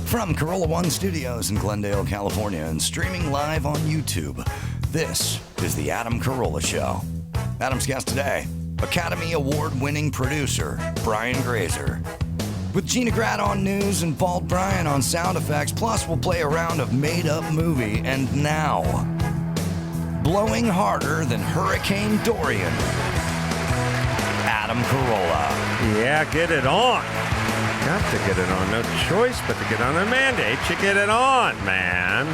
From Carolla One Studios in Glendale, California, and streaming live on YouTube, this is The Adam Carolla Show. Adam's guest today, Academy Award-winning producer, Brian Grazer. With Gina Grad on news and Bald Brian on sound effects, plus we'll play a round of made-up movie, and now, blowing harder than Hurricane Dorian, Adam Carolla. Yeah, get it on. Got to get it on. No choice but to get on. The mandate, you get it on, man.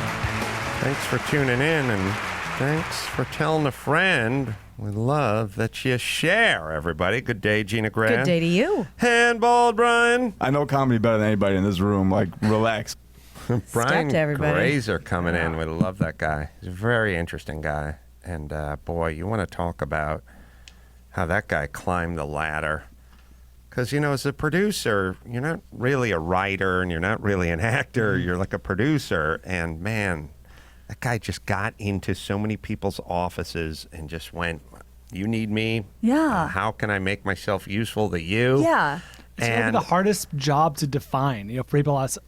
Thanks for tuning in, and thanks for telling a friend. We love that you share, everybody. Good day, Gina Grad. Good day to you. And Bald Brian. I know comedy better than anybody in this room. Like, relax. Brian to everybody. Grazer coming in. We love that guy. He's a very interesting guy. And, boy, you want to talk about how that guy climbed the ladder. Because, you know, as a producer, you're not really a writer and you're not really an actor. You're like a producer. And, man, that guy just got into so many people's offices and just went, you need me? Yeah. How can I make myself useful to you? Yeah. It's probably the hardest job to define, you know, for people I was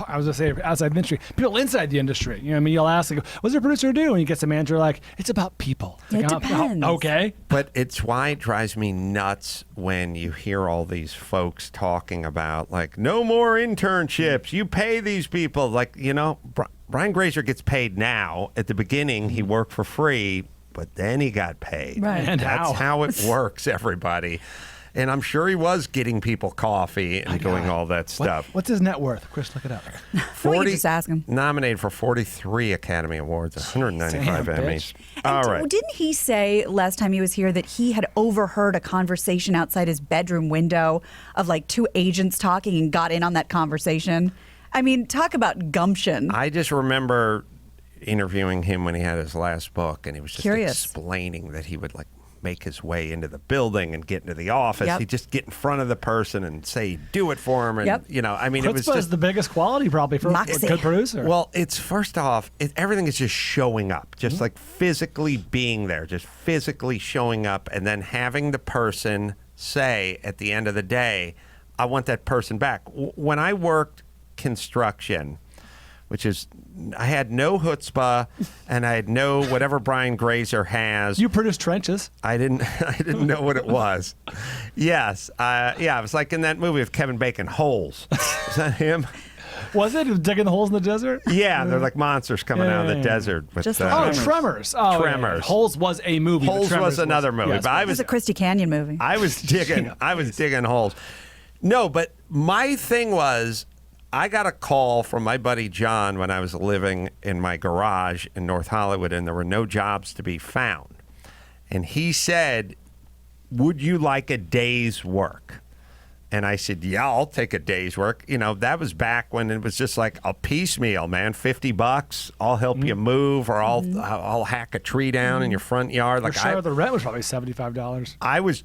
going to say outside the industry, people inside the industry. You know what I mean? You'll ask, like, what's a producer do? And you get the manager like, it's about people. It's It like, depends. Okay. But it's why it drives me nuts when you hear all these folks talking about, like, no more internships. You pay these people. Like, you know, Brian Grazer gets paid now. At the beginning, he worked for free, but then he got paid. Right. And That's how it works, everybody. And I'm sure he was getting people coffee and doing all that stuff. What's his net worth? Chris, look it up. We can just ask him. Nominated for 43 Academy Awards, 195 Damn, Emmys. bitch. All right. Didn't he say last time he was here that he had overheard a conversation outside his bedroom window of like two agents talking and got in on that conversation? I mean, talk about gumption. I just remember interviewing him when he had his last book, and he was just Curious. explaining that he would like make his way into the building and get into the office. Yep. He'd just get in front of the person and say, do it for him. And, Yep. you know, I mean, it was Chutzpah is just, the biggest quality probably for a Moxie. good producer. well, it's first off, everything is just showing up, just like physically being there, just physically showing up, and then having the person say at the end of the day, I want that person back. When I worked construction, which is, I had no chutzpah and I had no whatever Brian Grazer has. you produce trenches. I didn't know what it was. Yes. Yeah, it was like in that movie with Kevin Bacon, Holes. Is that him? Was it digging the holes in the desert? Yeah, they're like monsters coming out of the desert. With, Just like Oh, Tremors. Oh, Tremors. yeah. Holes was a movie. but Holes Tremors was another movie, yes, but I It was was a Christy Canyon movie. I was digging holes. No, but my thing was, I got a call from my buddy John when I was living in my garage in North Hollywood, and there were no jobs to be found. And he said, would you like a day's work? And I said, yeah, I'll take a day's work. You know, that was back when it was just like a piecemeal, man. $50, I'll help you move, or I'll hack a tree down in your front yard. For sure, the rent was probably $75. I was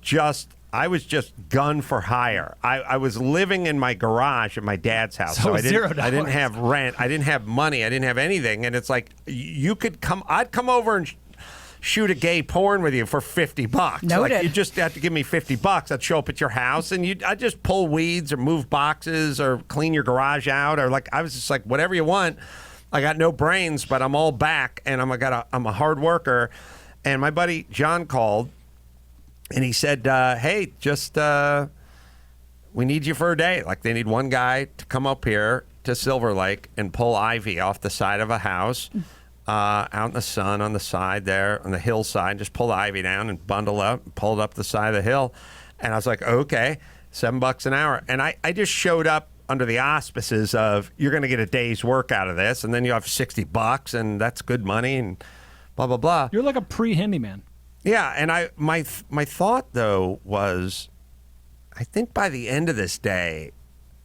just gun for hire. I was living in my garage at my dad's house, So I didn't $0. have rent. I didn't have money. I didn't have anything. And it's like, you could come. I'd come over and shoot a gay porn with you for $50. Noted. Like, you just have to give me $50. I'd show up at your house and I'd just pull weeds or move boxes or clean your garage out, or like, I was just like, whatever you want. I got no brains, but I'm all back, and I'm a hard worker. And my buddy John called. And he said, hey, just we need you for a day. Like, they need one guy to come up here to Silver Lake and pull ivy off the side of a house out in the sun on the side there, on the hillside. Just pull the ivy down and bundle up, pull it up the side of the hill. And I was like, okay, $7 an hour. And I just showed up under the auspices of, you're going to get a day's work out of this, and then you have $60, and that's good money, and blah, blah, blah. You're like a pre-handyman. Yeah, and my thought, though, was, I think by the end of this day,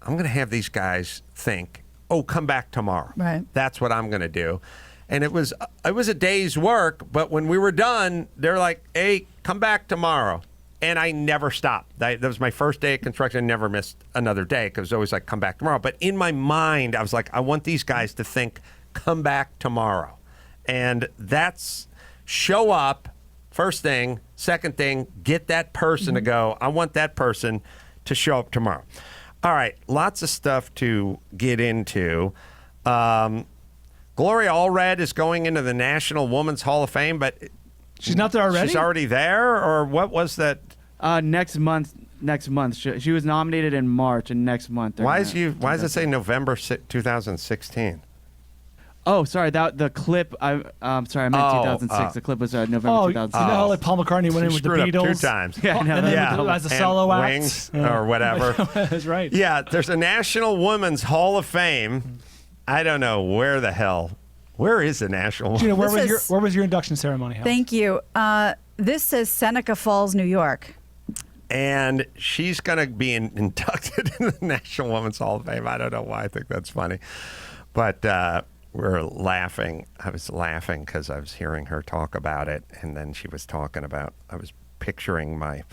I'm going to have these guys think, oh, come back tomorrow. Right. That's what I'm going to do. And it was a day's work, but when we were done, they're like, hey, come back tomorrow. And I never stopped. That was my first day of construction. I never missed another day, because it was always like, come back tomorrow. But in my mind, I was like, I want these guys to think, come back tomorrow. And that's show up. First thing. Second thing, get that person to go, I want that person to show up tomorrow. All right, lots of stuff to get into. Gloria Allred is going into the National Women's Hall of Fame, but She's not there already? She's already there, or what was that? Next month. She was nominated in March, and next month. Why does it say November 2016? Oh, sorry. The clip. I'm sorry. I meant 2006. The clip was November 2006. You know how like Paul McCartney went in with the Screwed up Beatles 2 times. Yeah, I know. and then Yeah. as a solo act, Wings or whatever. That's right. Yeah, there's a National Women's Hall of Fame. I don't know where the hell. Where is the National? Gina, where This was your induction ceremony held? Thank you. This says Seneca Falls, New York. And she's going to be inducted in the National Women's Hall of Fame. I don't know why I think that's funny. But we're laughing. I was laughing because I was hearing her talk about it. And then she was talking about, I was picturing my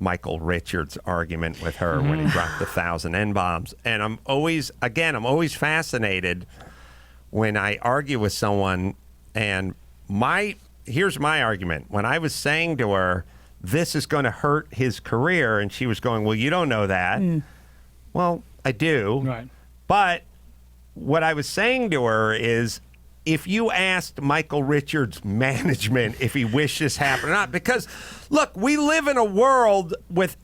Michael Richards argument with her when he dropped 1,000 N-bombs. And I'm always fascinated when I argue with someone. And here's my argument. When I was saying to her, this is going to hurt his career, and she was going, well, you don't know that. Well, I do. Right. But what I was saying to her is, if you asked Michael Richards' management if he wished this happened or not, because, look, we live in a world with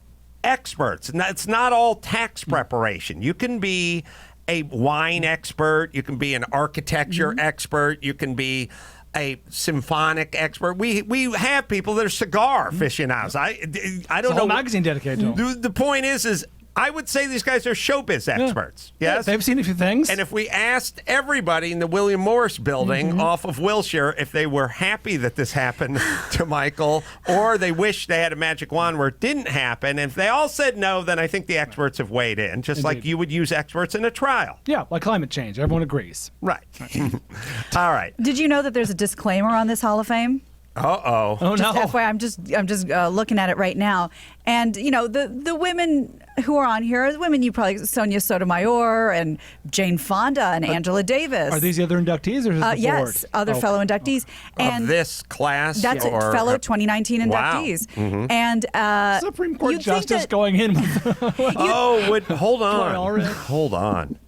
experts, and it's not all tax preparation. You can be a wine expert. You can be an architecture expert. You can be a symphonic expert. We have people that are cigar aficionados. I don't know. A whole magazine dedicated to them. The point is I would say these guys are showbiz experts. Yes, they've seen a few things. And if we asked everybody in the William Morris building off of Wilshire if they were happy that this happened to Michael, or they wish they had a magic wand where it didn't happen, and if they all said no, then I think the experts have weighed in, just like you would use experts in a trial. Yeah, like climate change. Everyone agrees. Right. All right. Did you know that there's a disclaimer on this Hall of Fame? Uh-oh. Oh, no. Just FYI, I'm just looking at it right now, and you know the women who are on here are the women you probably Sonia Sotomayor and Jane Fonda and Angela Davis. Are these the other inductees or is this the yes, board? other fellow inductees. And of this class? that's it, or fellow 2019 Wow. inductees. And Supreme Court you'd think justice that- going in with hold already. on. Hold on.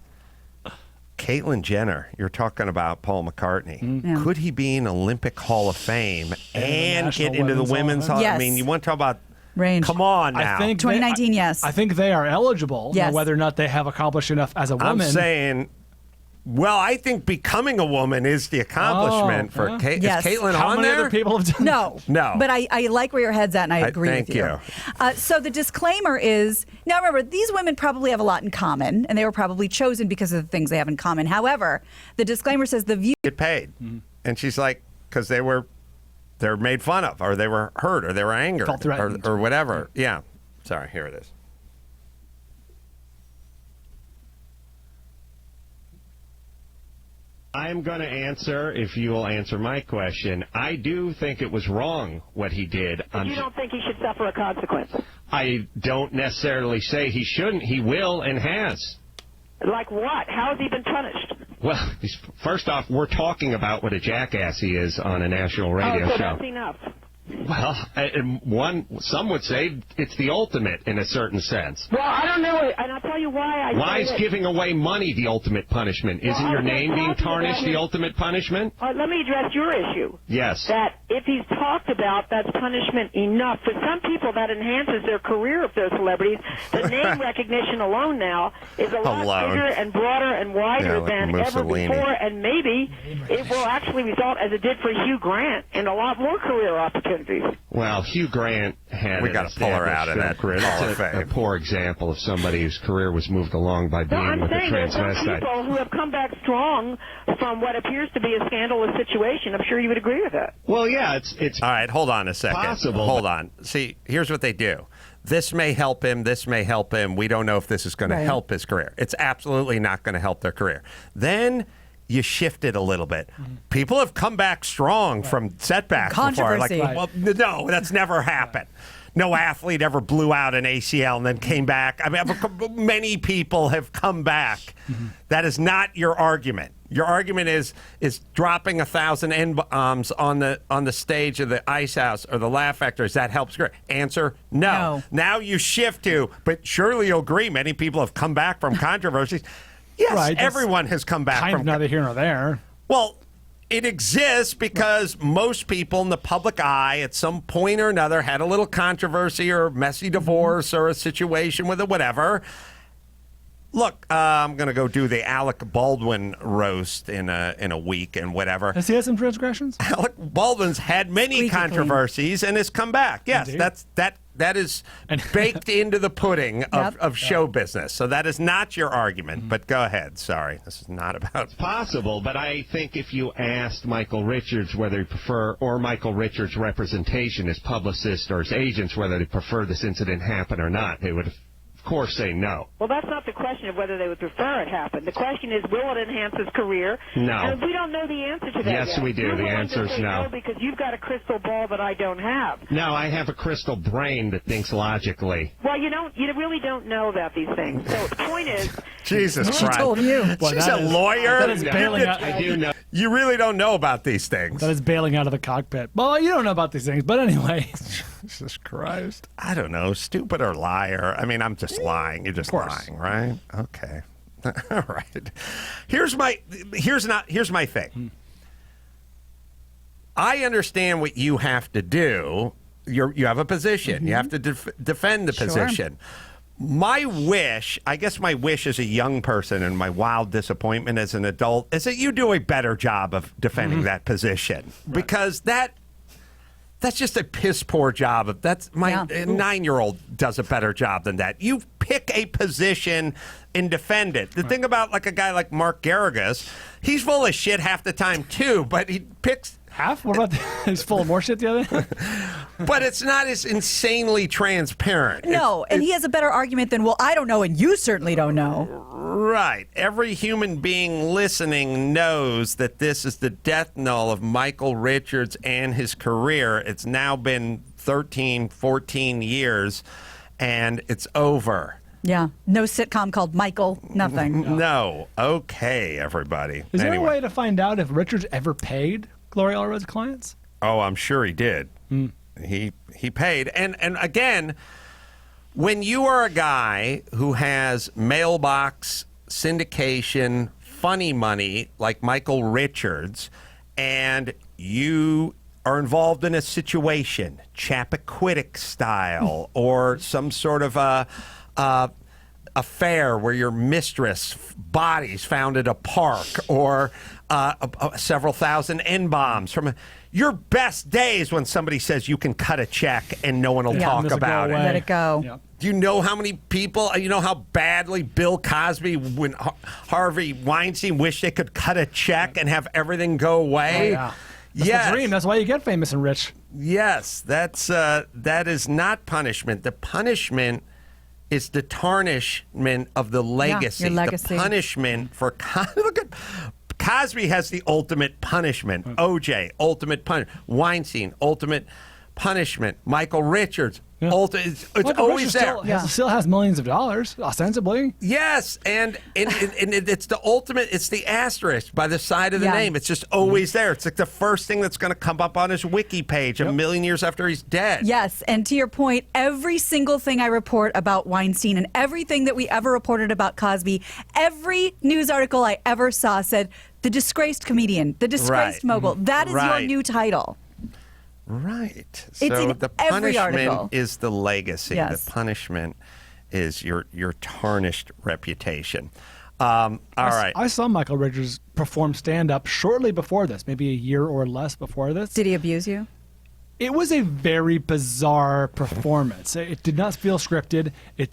Caitlyn Jenner, you're talking about Paul McCartney. Yeah. Could he be in Olympic Hall of Fame and National get into the Women's women's Hall hall? of Fame? I mean, Yes. you want to talk about range. Come on now. I think 2019, yes. I think they are eligible. Yes. Now, whether or not they have accomplished enough as a woman. I'm saying, well, I think becoming a woman is the accomplishment for Caitlyn. Yes. Is Caitlyn How on many there? other people have done No. No. But I like where your head's at, and I agree thank with you. So the disclaimer is, now remember, these women probably have a lot in common, and they were probably chosen because of the things they have in common. However, the disclaimer says the view. Get paid. And she's like, because they're made fun of, or they were hurt, or they were angered, Felt threatened. or whatever. Yeah. Sorry, here it is. I'm going to answer if you will answer my question. I do think it was wrong what he did. You don't think he should suffer a consequence? I don't necessarily say he shouldn't. He will and has. Like what? How has he been punished? Well, first off, we're talking about what a jackass he is on a national radio so show. that's enough. Well, some would say it's the ultimate in a certain sense. Well, I don't know, and I'll tell you why. Why is giving away money the ultimate punishment? Isn't your name being tarnished the ultimate punishment? Let me address your issue. Yes. That if he's talked about, that's punishment enough. For some people, that enhances their career if they're celebrities. The name recognition alone now is a lot bigger and broader and wider like than ever Mussolini. before, and maybe it will actually result, as it did for Hugh Grant, in a lot more career opportunities. Well, Hugh Grant had We gotta pull her out of that career. Hall of That's a Fame. poor example of somebody whose career was moved along by being I'm with a saying there's some transvestite. people who have come back strong from what appears to be a scandalous situation. I'm sure you would agree with that. Well, yeah, it's All right, hold on a second. Possible, Hold but- on. See, here's what they do. This may help him. This may help him. We don't know if this is going to help his career. It's absolutely not going to help their career. Then you shift it a little bit. People have come back strong from setbacks before. Like, Controversy. well, no, that's never happened. no athlete ever blew out an ACL and then came back. I mean, many people have come back. That is not your argument. Your argument is dropping 1,000 N-bombs on the stage of the Ice House or the Laugh Factory. Does that help? Answer, no. Now you shift to, but surely you'll agree many people have come back from controversies. Yes, right, everyone has come back kind from... of neither here nor there. Well, it exists because most people in the public eye at some point or another had a little controversy or messy divorce or a situation with it, whatever. Look, I'm going to go do the Alec Baldwin roast in a week and whatever. Has he had some transgressions? Alec Baldwin's had many controversies and has come back. Yes, Indeed. that is baked into the pudding of show business. So that is not your argument. But go ahead. Sorry, this is not about... It's possible, but I think if you asked Michael Richards whether he prefer, or Michael Richards' representation as publicist or as agents, whether they prefer this incident happen or not, they would of course say no. Well, that's not the question of whether they would prefer it happen. The question is, will it enhance his career? No. And we don't know the answer to that Yes, yet. we do. The answer is no. Because you've got a crystal ball that I don't have. No, I have a crystal brain that thinks logically. Well, you really don't know about these things. So the point is... Jesus Christ. She told you. Well, she's a lawyer. That is bailing out. I do know. You really don't know about these things. That is bailing out of the cockpit. Well, you don't know about these things, but anyway. Jesus Christ. I don't know. Stupid or liar. I mean, I'm just lying. You're just lying, right? Okay. All right. Here's my thing. I understand what you have to do. You have a position. You have to defend the position. My wish, I guess my wish as a young person and my wild disappointment as an adult is that you do a better job of defending that position. Because that's just a piss poor job. That's my 9-year-old does a better job than that. You pick a position and defend it. The thing about like a guy like Mark Garrigus, he's full of shit half the time too, but he picks... Half? What about he's full of more shit the other? But it's not as insanely transparent. No, and he has a better argument than, well, I don't know, and you certainly don't know. Right. Every human being listening knows that this is the death knell of Michael Richards and his career. It's now been 13, 14 years, and it's over. Yeah. No sitcom called Michael. Nothing. No. Okay, everybody. Is there a way to find out if Richards ever paid Gloria Allred's clients? Oh, I'm sure he did. He paid. And again, when you are a guy who has mailbox syndication, funny money like Michael Richards, and you are involved in a situation, Chappaquiddick style, or some sort of a affair where your mistress body's found at a park, or several thousand N-bombs from your best days when somebody says you can cut a check and no one will talk about it. Let it go. Yep. Do you know how many people, you know how badly Bill Cosby, when Harvey Weinstein wished they could cut a check and have everything go away? Oh, yeah. That's the dream. That's why you get famous and rich. Yes, that is not punishment. The punishment is the tarnishment of the legacy. Your legacy. The punishment for look at Cosby has the ultimate punishment. OJ, ultimate punishment. Weinstein, ultimate punishment. Michael Richards, it's always there. Still has millions of dollars, ostensibly. Yes, and it's the ultimate. It's the asterisk by the side of the name. It's just always there. It's like the first thing that's going to come up on his wiki page a million years after he's dead. Yes, and to your point, every single thing I report about Weinstein and everything that we ever reported about Cosby, every news article I ever saw said the disgraced comedian, the disgraced mogul. That is your new title. Right. It's so in the every punishment article. is the legacy. Yes. The punishment is your tarnished reputation. All right. I saw Michael Richards perform stand-up shortly before this, maybe a year or less before this. Did he abuse you? It was a very bizarre performance. It did not feel scripted. It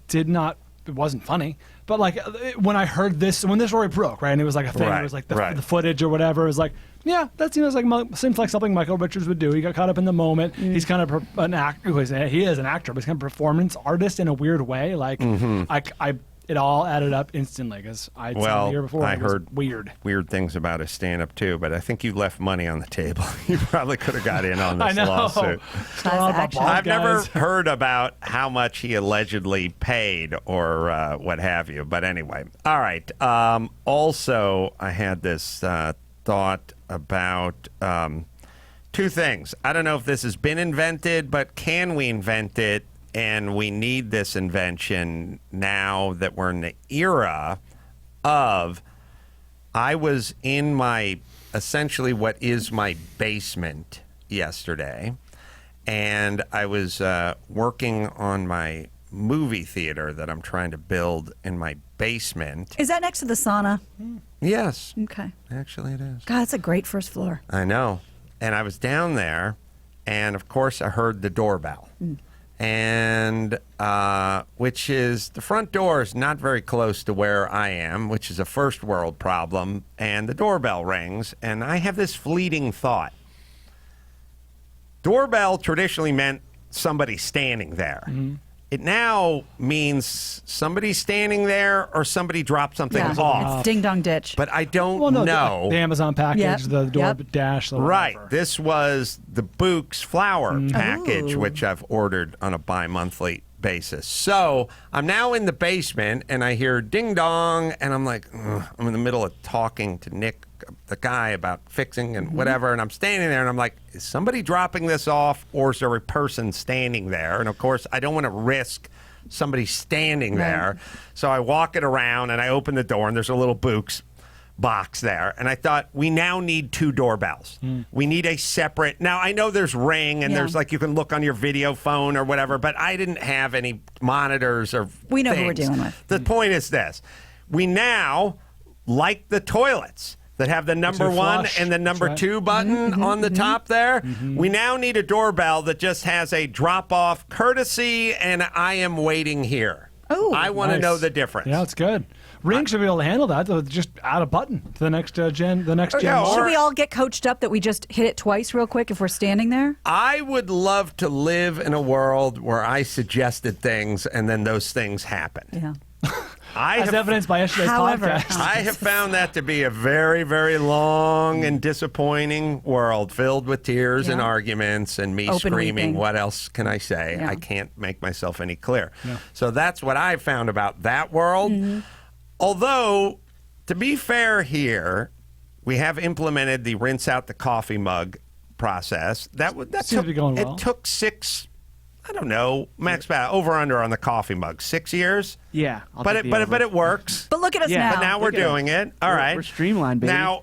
wasn't funny. But like when I heard this, when this story broke, right, and it was like a thing, it was like the footage or whatever, it was like, yeah, that seems like something Michael Richards would do. He got caught up in the moment. He's kind of an actor. He is an actor, but he's kind of a performance artist in a weird way. Like it all added up instantly because I'd seen it the year before. I and it was heard weird things about his stand-up too, but I think you left money on the table. You probably could have got in on this I know. lawsuit. I've never heard about how much he allegedly paid or what have you. But anyway, all right. Also, I had this thought about two things. I don't know if this has been invented, but can we invent it? And we need this invention now that we're in the era of, I was in my, essentially what is my basement yesterday, and I was working on my movie theater that I'm trying to build in my basement. Is that next to the sauna? Yes. Okay. Actually, it is. God, that's a great first floor. I know. And I was down there, and of course I heard the doorbell. And which is, the front door is not very close to where I am, which is a first world problem, and the doorbell rings, and I have this fleeting thought. Doorbell traditionally meant somebody standing there. It now means somebody standing there or somebody dropped something off. It's ding dong ditch. But I don't know. The Amazon package, the door dash. The right. This was the Book's flower package, which I've ordered on a bi-monthly basis. So I'm now in the basement, and I hear ding dong, and I'm like, ugh. I'm in the middle of talking to Nick, the guy, about fixing and whatever, and I'm standing there, and I'm like, is somebody dropping this off, or is there a person standing there? And of course, I don't want to risk somebody standing there. So I walk it around, and I open the door, and there's a little Book's box there. And I thought, we now need two doorbells. We need a separate. Now, I know there's Ring, and there's like, you can look on your video phone or whatever, but I didn't have any monitors or We know things. who we're dealing with. The point is this. We now, like the toilets that have the number one flush. and the number two button on the top there, we now need a doorbell that just has a drop-off courtesy, and I am waiting here. Oh, I want to nice. know the difference. Yeah, it's good. Ring should be able to handle that. They'll just add a button to the next gen. The next gen. yeah, Should we all get coached up that we just hit it twice real quick if we're standing there? I would love to live in a world where I suggested things and then those things happen. Yeah. As evidenced by yesterday's However, podcast. I have found that to be a very, very long and disappointing world filled with tears and arguments and me Open screaming. weeping. What else can I say? Yeah. I can't make myself any clearer. So that's what I found about that world. Although, to be fair here, we have implemented the rinse out the coffee mug process. That Seems to be going well. It took 6, I don't know, max over under on the coffee mug, 6 years. Yeah. I'll But take it the over. but it works. But look at us Yeah, now. But now we're Look at doing it. All right. We're streamlined, baby. Now,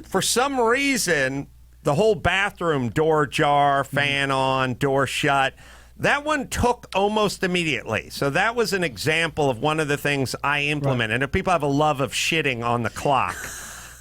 for some reason, the whole bathroom door jar, fan on, door shut, that one took almost immediately. So that was an example of one of the things I implemented. And if people have a love of shitting on the clock.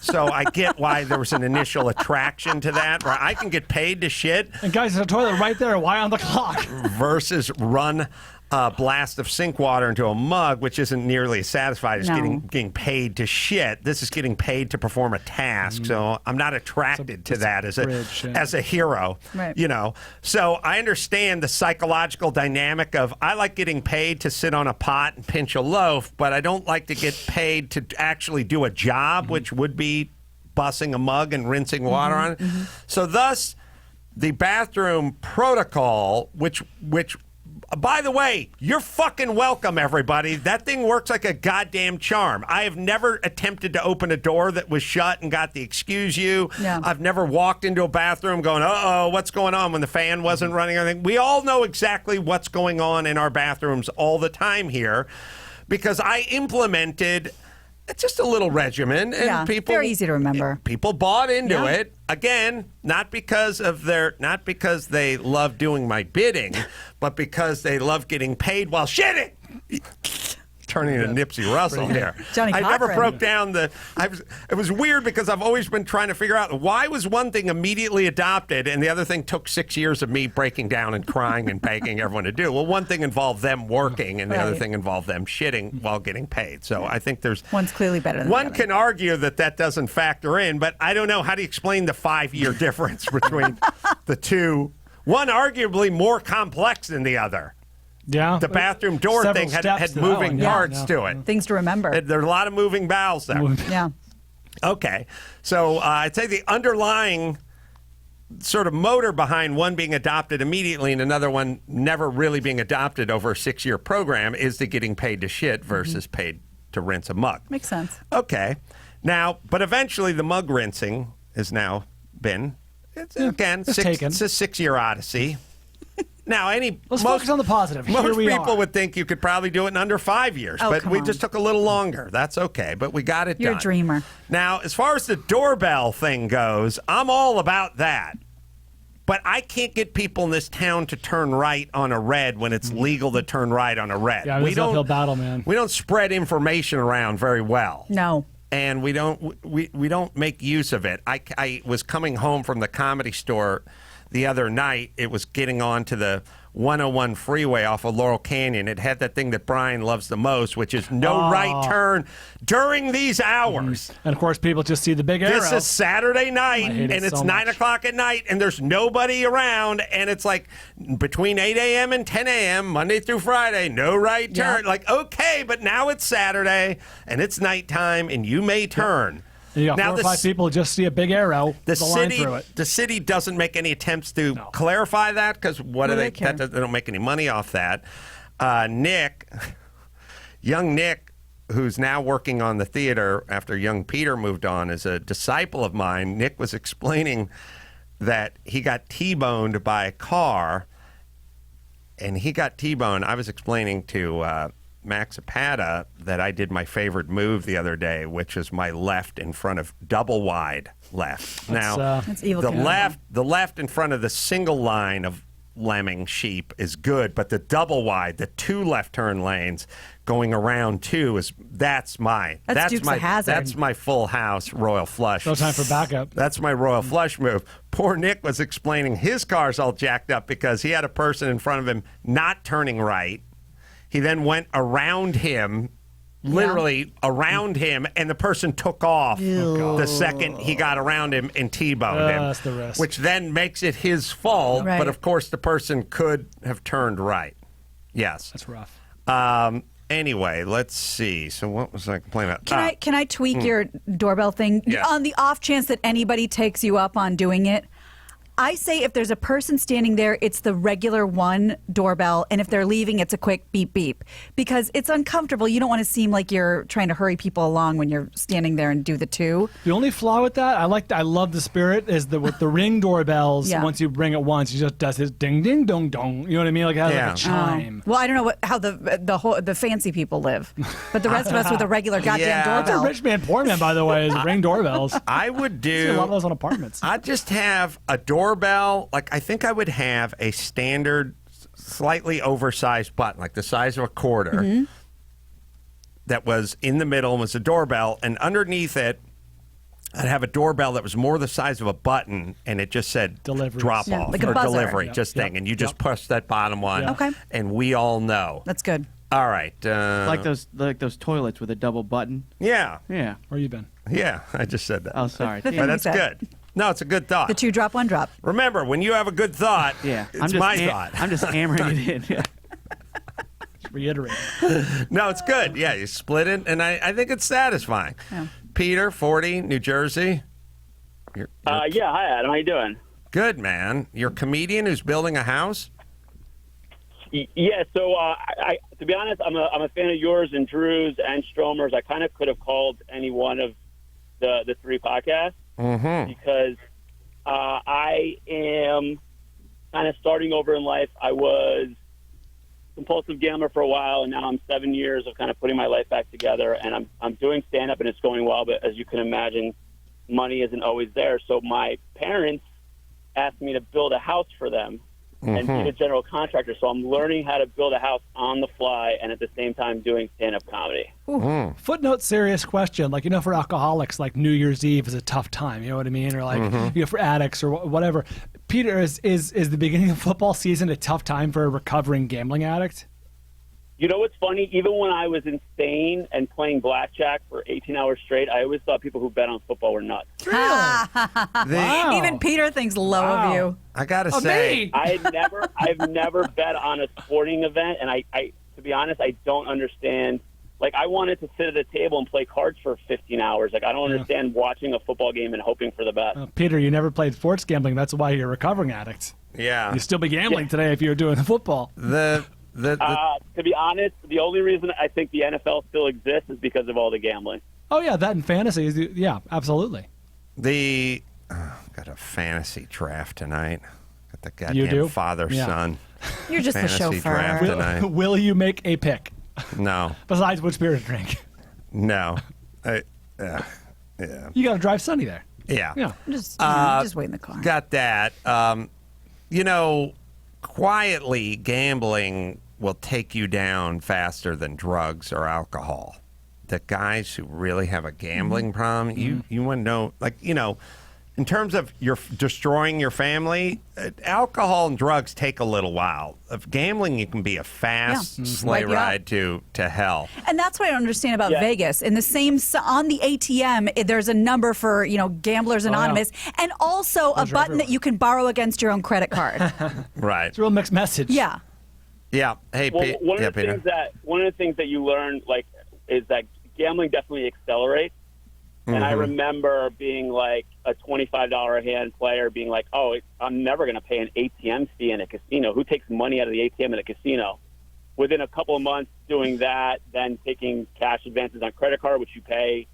So I get why there was an initial attraction to that, where I can get paid to shit And guys, there's a toilet right there. Why on the clock? versus run a blast of sink water into a mug, which isn't nearly as satisfied as No. getting paid to shit. This is getting paid to perform a task. So I'm not attracted to that as bridge, yeah. as a hero. Right. You know. So I understand the psychological dynamic of, I like getting paid to sit on a pot and pinch a loaf, but I don't like to get paid to actually do a job, which would be bussing a mug and rinsing water on it. So thus, the bathroom protocol, which by the way, you're fucking welcome, everybody. That thing works like a goddamn charm. I have never attempted to open a door that was shut and got the excuse you. Yeah. I've never walked into a bathroom going, uh-oh, what's going on, when the fan wasn't running or anything. We all know exactly what's going on in our bathrooms all the time here, because I implemented just a little regimen, and people, very easy to remember. People bought into Yeah. it. Again, not because they love doing my bidding, but because they love getting paid while shitting. Turning into Nipsey Russell here. Johnny I never Cochran. broke down it was weird, because I've always been trying to figure out, why was one thing immediately adopted and the other thing took 6 years of me breaking down and crying and begging everyone to do. Well, one thing involved them working and the other Right. thing involved them shitting while getting paid. So I think there's One's clearly better than one the other. can argue that doesn't factor in, but I don't know. How do you explain the 5-year difference between the two? One arguably more complex than the other. Yeah. The bathroom door Several thing had steps to that moving one, yeah, parts yeah. to it. Things to remember. There's a lot of moving bowels there. Yeah. Okay. So I'd say the underlying sort of motor behind one being adopted immediately and another one never really being adopted over a 6-year program is the getting paid to shit versus paid to rinse a mug. Makes sense. Okay. Now, but eventually the mug rinsing has now been, it's a 6-year odyssey. Now, Let's focus on the positive. Most Here we people are. would think you could probably do it in under 5 years, Oh, but come we on. just took a little longer. That's okay, but we got it You're done. a dreamer. Now, as far as the doorbell thing goes, I'm all about that. But I can't get people in this town to turn right on a red when it's legal to turn right on a red. Yeah, it's an uphill battle, man. We don't spread information around very well. No. And we don't make use of it. I was coming home from the Comedy Store the other night. It was getting onto the 101 freeway off of Laurel Canyon. It had that thing that Brian loves the most, which is no right turn during these hours. And of course, people just see the big arrow. This is Saturday night, I hate it and it's so 9 much. o'clock at night, and there's nobody around, and it's like between 8 a.m. and 10 a.m., Monday through Friday, no right turn. Yeah. Like, okay, but now it's Saturday, and it's nighttime, and you may turn. And you got Now 4 or 5 people who just see a big arrow. The with a line city, through it. the city doesn't make any attempts to No. clarify that because what What do do they? they care? They don't make any money off that. Nick, young Nick, who's now working on the theater after young Peter moved on, is a disciple of mine. Nick was explaining that he got T-boned by a car, and he got T-boned. I was explaining to Max Zapata that I did my favorite move the other day, which is my left in front of double wide left. Now, That's evil the Canada. the left in front of the single line of lemming sheep is good, but the double wide, the 2 left turn lanes going around 2 that's Dukes of Hazzard. That's my full house royal flush. No time for backup. That's my royal flush move. Poor Nick was explaining his car's all jacked up because he had a person in front of him not turning right. He then went around him, literally around him, and the person took off the second he got around him and T-boned him. That's the risk. Which then makes it his fault, Right. but of course the person could have turned right. Yes. That's rough. Anyway, let's see. So what was I complaining about? Can I tweak your doorbell thing? Yes. On the off chance that anybody takes you up on doing it, I say if there's a person standing there, it's the regular one doorbell, and if they're leaving, it's a quick beep beep because it's uncomfortable. You don't want to seem like you're trying to hurry people along when you're standing there and do the 2. The only flaw with that, I love the spirit, is with the Ring doorbells. Yeah. Once you ring it once, you just does his ding ding dong dong. You know what I mean? Like it has like a chime. Well, I don't know how the fancy people live, but the rest of us with a regular goddamn Yeah. That's a doorbell. rich man, poor man, by the way, is Ring doorbells. I would See a lot of do. those on apartments. I'd just have a doorbell. Like I think I would have a standard, slightly oversized button, like the size of a quarter, that was in the middle and was a doorbell, and underneath it, I'd have a doorbell that was more the size of a button, and it just said Deliveries. drop Yeah, off like a or buzzer. delivery, Yep, just thing, yep, and you just yep. push that bottom one, Yeah. Okay. and we all know. That's good. All right. like those toilets with a double button. Yeah, Yeah. Where you been? yeah. I just said that. Oh, sorry. The Yeah. But thing that's you said. good. No, it's a good thought. The 2 drop, 1 drop. Remember, when you have a good thought, Yeah. it's my thought. I'm just hammering it in. Yeah. Just reiterate. No, it's good. Yeah, you split it, and I think it's satisfying. Yeah. Peter, 40, New Jersey. You're Yeah, hi Adam, how you doing? good, man. You're a comedian who's building a house? Yeah, so I to be honest, I'm a fan of yours and Drew's and Stromer's. I kind of could have called any one of the 3 podcasts because I am kind of starting over in life. I was compulsive gambler for a while, and now I'm 7 years of kind of putting my life back together, and I'm doing stand-up, and it's going well, but as you can imagine, money isn't always there. So my parents asked me to build a house for them and be a general contractor. So I'm learning how to build a house on the fly and at the same time doing stand-up comedy. Footnote, serious question. Like, for alcoholics, like New Year's Eve is a tough time. You know what I mean? Or like, for addicts or whatever. Peter, is the beginning of football season a tough time for a recovering gambling addict? You know what's funny? Even when I was in Spain and playing blackjack for 18 hours straight, I always thought people who bet on football were nuts. Wow. Even Peter thinks low of you. I gotta Oh, say, me? I've never bet on a sporting event, and I to be honest, I don't understand. Like, I wanted to sit at a table and play cards for 15 hours. Like, I don't understand watching a football game and hoping for the best. Peter, you never played sports gambling. That's why you're a recovering addict. yeah, You'd still be gambling today if you were doing the football. the To be honest, the only reason I think the NFL still exists is because of all the gambling. Oh, yeah, that and fantasy. Yeah, absolutely. got a fantasy draft tonight. Got the goddamn You do? father-son You're just the fantasy chauffeur. draft tonight. Will you make a pick No, besides which beer to drink? no, You got to drive Sonny there. yeah. Just wait in the car. Got that. Quietly gambling will take you down faster than drugs or alcohol. The guys who really have a gambling problem, you want to know, in terms of destroying your family, alcohol and drugs take a little while. Of gambling, you can be a fast sleigh Wipe you out. ride to hell. And that's what I don't understand about Vegas. In the same on the ATM, there's a number for Gamblers Anonymous, and also a button that you can borrow against your own credit card. Right. It's a real mixed message. Yeah. Yeah. Hey, Well, Peter. one of the things that you learn is that gambling definitely accelerates. And I remember being like a $25 a hand player being like, oh, I'm never going to pay an ATM fee in a casino. Who takes money out of the ATM in a casino? Within a couple of months doing that, then taking cash advances on credit card, which you pay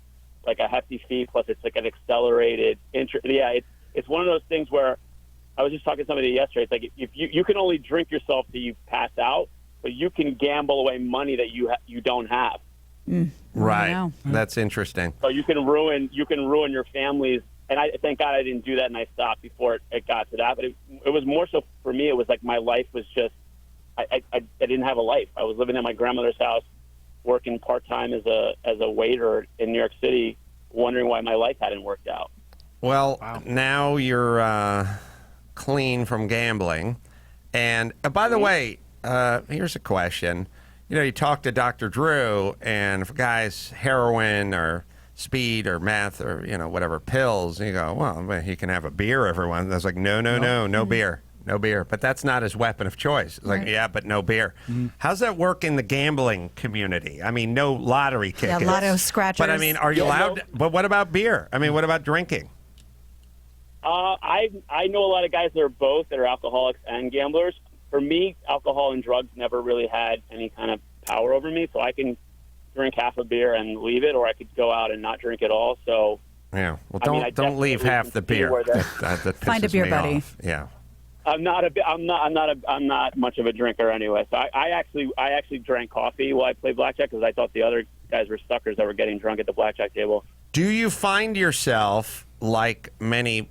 like a hefty fee, plus it's like an accelerated interest. Yeah, it's one of those things where I was just talking to somebody yesterday. It's like if you can only drink yourself till you pass out, but you can gamble away money that you don't have. Right. That's interesting. So you can ruin your families. And I thank God I didn't do that, and I stopped before it got to that. But it was more so for me. It was like my life was just I didn't have a life. I was living in my grandmother's house, working part time as a waiter in New York City, wondering why my life hadn't worked out. Well, now you're clean from gambling. And by the way, here's a question. You talk to Dr. Drew, and if a guy's heroin or speed or meth or, whatever, pills, you go, well, he can have a beer every once. I was like, no beer. No beer. But that's not his weapon of choice. It's like, yeah, but no beer. How's that work in the gambling community? I mean, no lottery tickets. Yeah, lotto scratchers. But, I mean, are you allowed? But what about beer? I mean, what about drinking? I know a lot of guys that are both, that are alcoholics and gamblers. For me, alcohol and drugs never really had any kind of power over me, so I can drink half a beer and leave it, or I could go out and not drink at all. So yeah, well, don't leave half the beer. That Find a beer buddy. Off. Yeah, I'm not much of a drinker anyway. So I actually drank coffee while I played blackjack because I thought the other guys were suckers that were getting drunk at the blackjack table. Do you find yourself, like many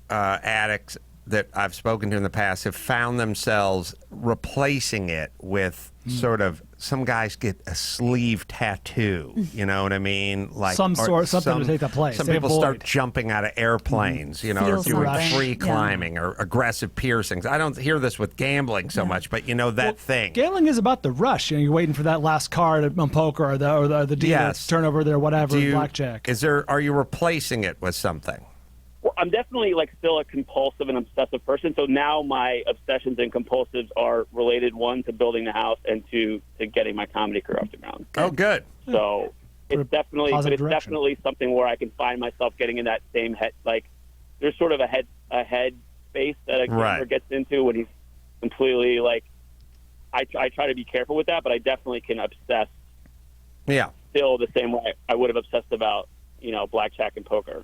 addicts that I've spoken to in the past, have found themselves replacing it with sort of, some guys get a sleeve tattoo, you know what I mean? Like something to take the place. Some They people avoid. start jumping out of airplanes, or Feel doing something. free Yeah. climbing or aggressive piercings. I don't hear this with gambling so much, but that thing. Gambling is about the rush. You're waiting for that last card on poker or the dealer Yes. to turn over their whatever Do you- blackjack. Are you replacing it with something? Well, I'm definitely still a compulsive and obsessive person. So now my obsessions and compulsives are related, one, to building the house, and two, to getting my comedy career off the ground. Oh, good. So it's definitely something where I can find myself getting in that same head. Like there's sort of a head space that a gamer gets into when he's completely I try to be careful with that, but I definitely can obsess. Yeah. Still the same way I would have obsessed about blackjack and poker.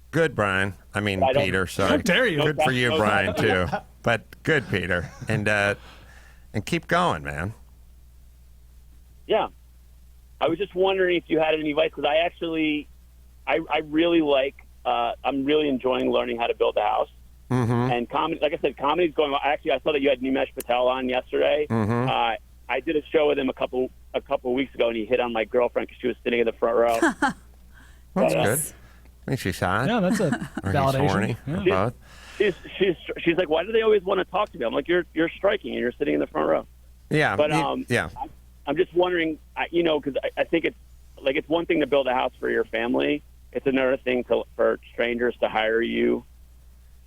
Good, Brian. I mean, Peter. Sorry. How dare you? Good for you, Brian, too. But good, Peter, and keep going, man. Yeah, I was just wondering if you had any advice, because I really I'm really enjoying learning how to build a house. Mm-hmm. And comedy, like I said, comedy's going on. Actually, I saw that you had Nimesh Patel on yesterday. Mm-hmm. I did a show with him a couple weeks ago, and he hit on my girlfriend because she was sitting in the front row. That's good. I mean, she's hot. Yeah, that's a Or validation. he's horny. Yeah. Both. She's like, why do they always want to talk to me? I'm like, you're striking and you're sitting in the front row. Yeah. But yeah. I'm just wondering, because I think it's one thing to build a house for your family. It's another thing for strangers to hire you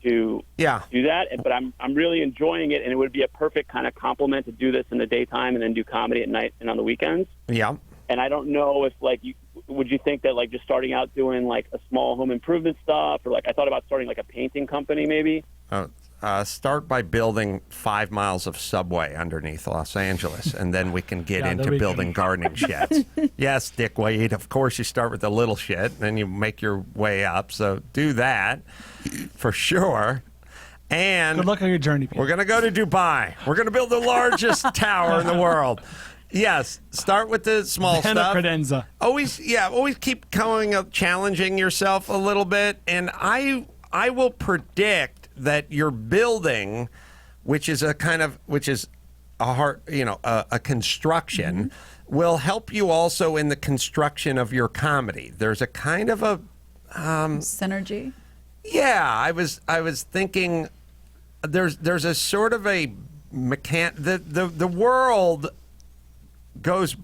to do that. But I'm really enjoying it, and it would be a perfect kind of complement to do this in the daytime and then do comedy at night and on the weekends. Yeah. And I don't know if would you think that just starting out doing a small home improvement stuff, or I thought about starting a painting company maybe. Start by building 5 miles of subway underneath Los Angeles, and then we can get into building gardening sheds. Yes, dickweed. Of course, you start with the little shit, and then you make your way up. So do that for sure. And good luck on your journey, Peter. We're going to go to Dubai. We're going to build the largest tower in the world. Yes, start with the small stuff. Credenza. Always keep going up, challenging yourself a little bit, and I will predict that your building, which is a construction, will help you also in the construction of your comedy. There's a kind of a synergy. Yeah, I was thinking there's a sort of a the world goes.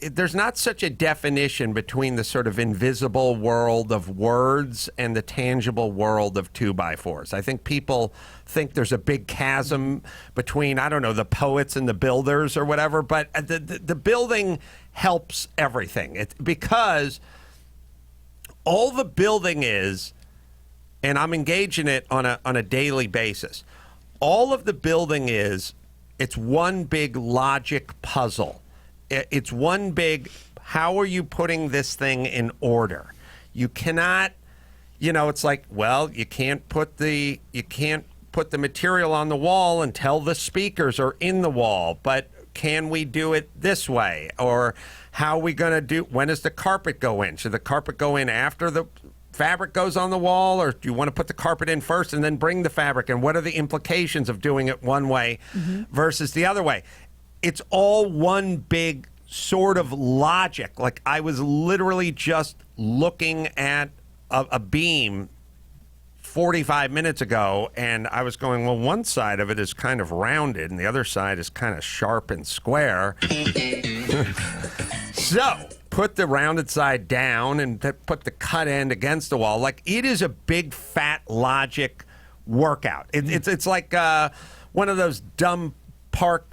There's not such a definition between the sort of invisible world of words and the tangible world of 2x4s. I think people think there's a big chasm between, I don't know, the poets and the builders or whatever, but the building helps everything. Because all the building is, and I'm engaged in it on a daily basis, all of the building is, it's one big logic puzzle. It's one big, how are you putting this thing in order? You cannot, it's like, well, you can't put the material on the wall until the speakers are in the wall, but can we do it this way? Or how are we going to when does the carpet go in? Should the carpet go in after the fabric goes on the wall, or do you want to put the carpet in first and then bring the fabric in? What are the implications of doing it one way versus the other way? It's all one big sort of logic. Like, I was literally just looking at a beam 45 minutes ago, and I was going, well, one side of it is kind of rounded, and the other side is kind of sharp and square. So, put the rounded side down and put the cut end against the wall. Like, it is a big, fat logic workout. It's like one of those dumb park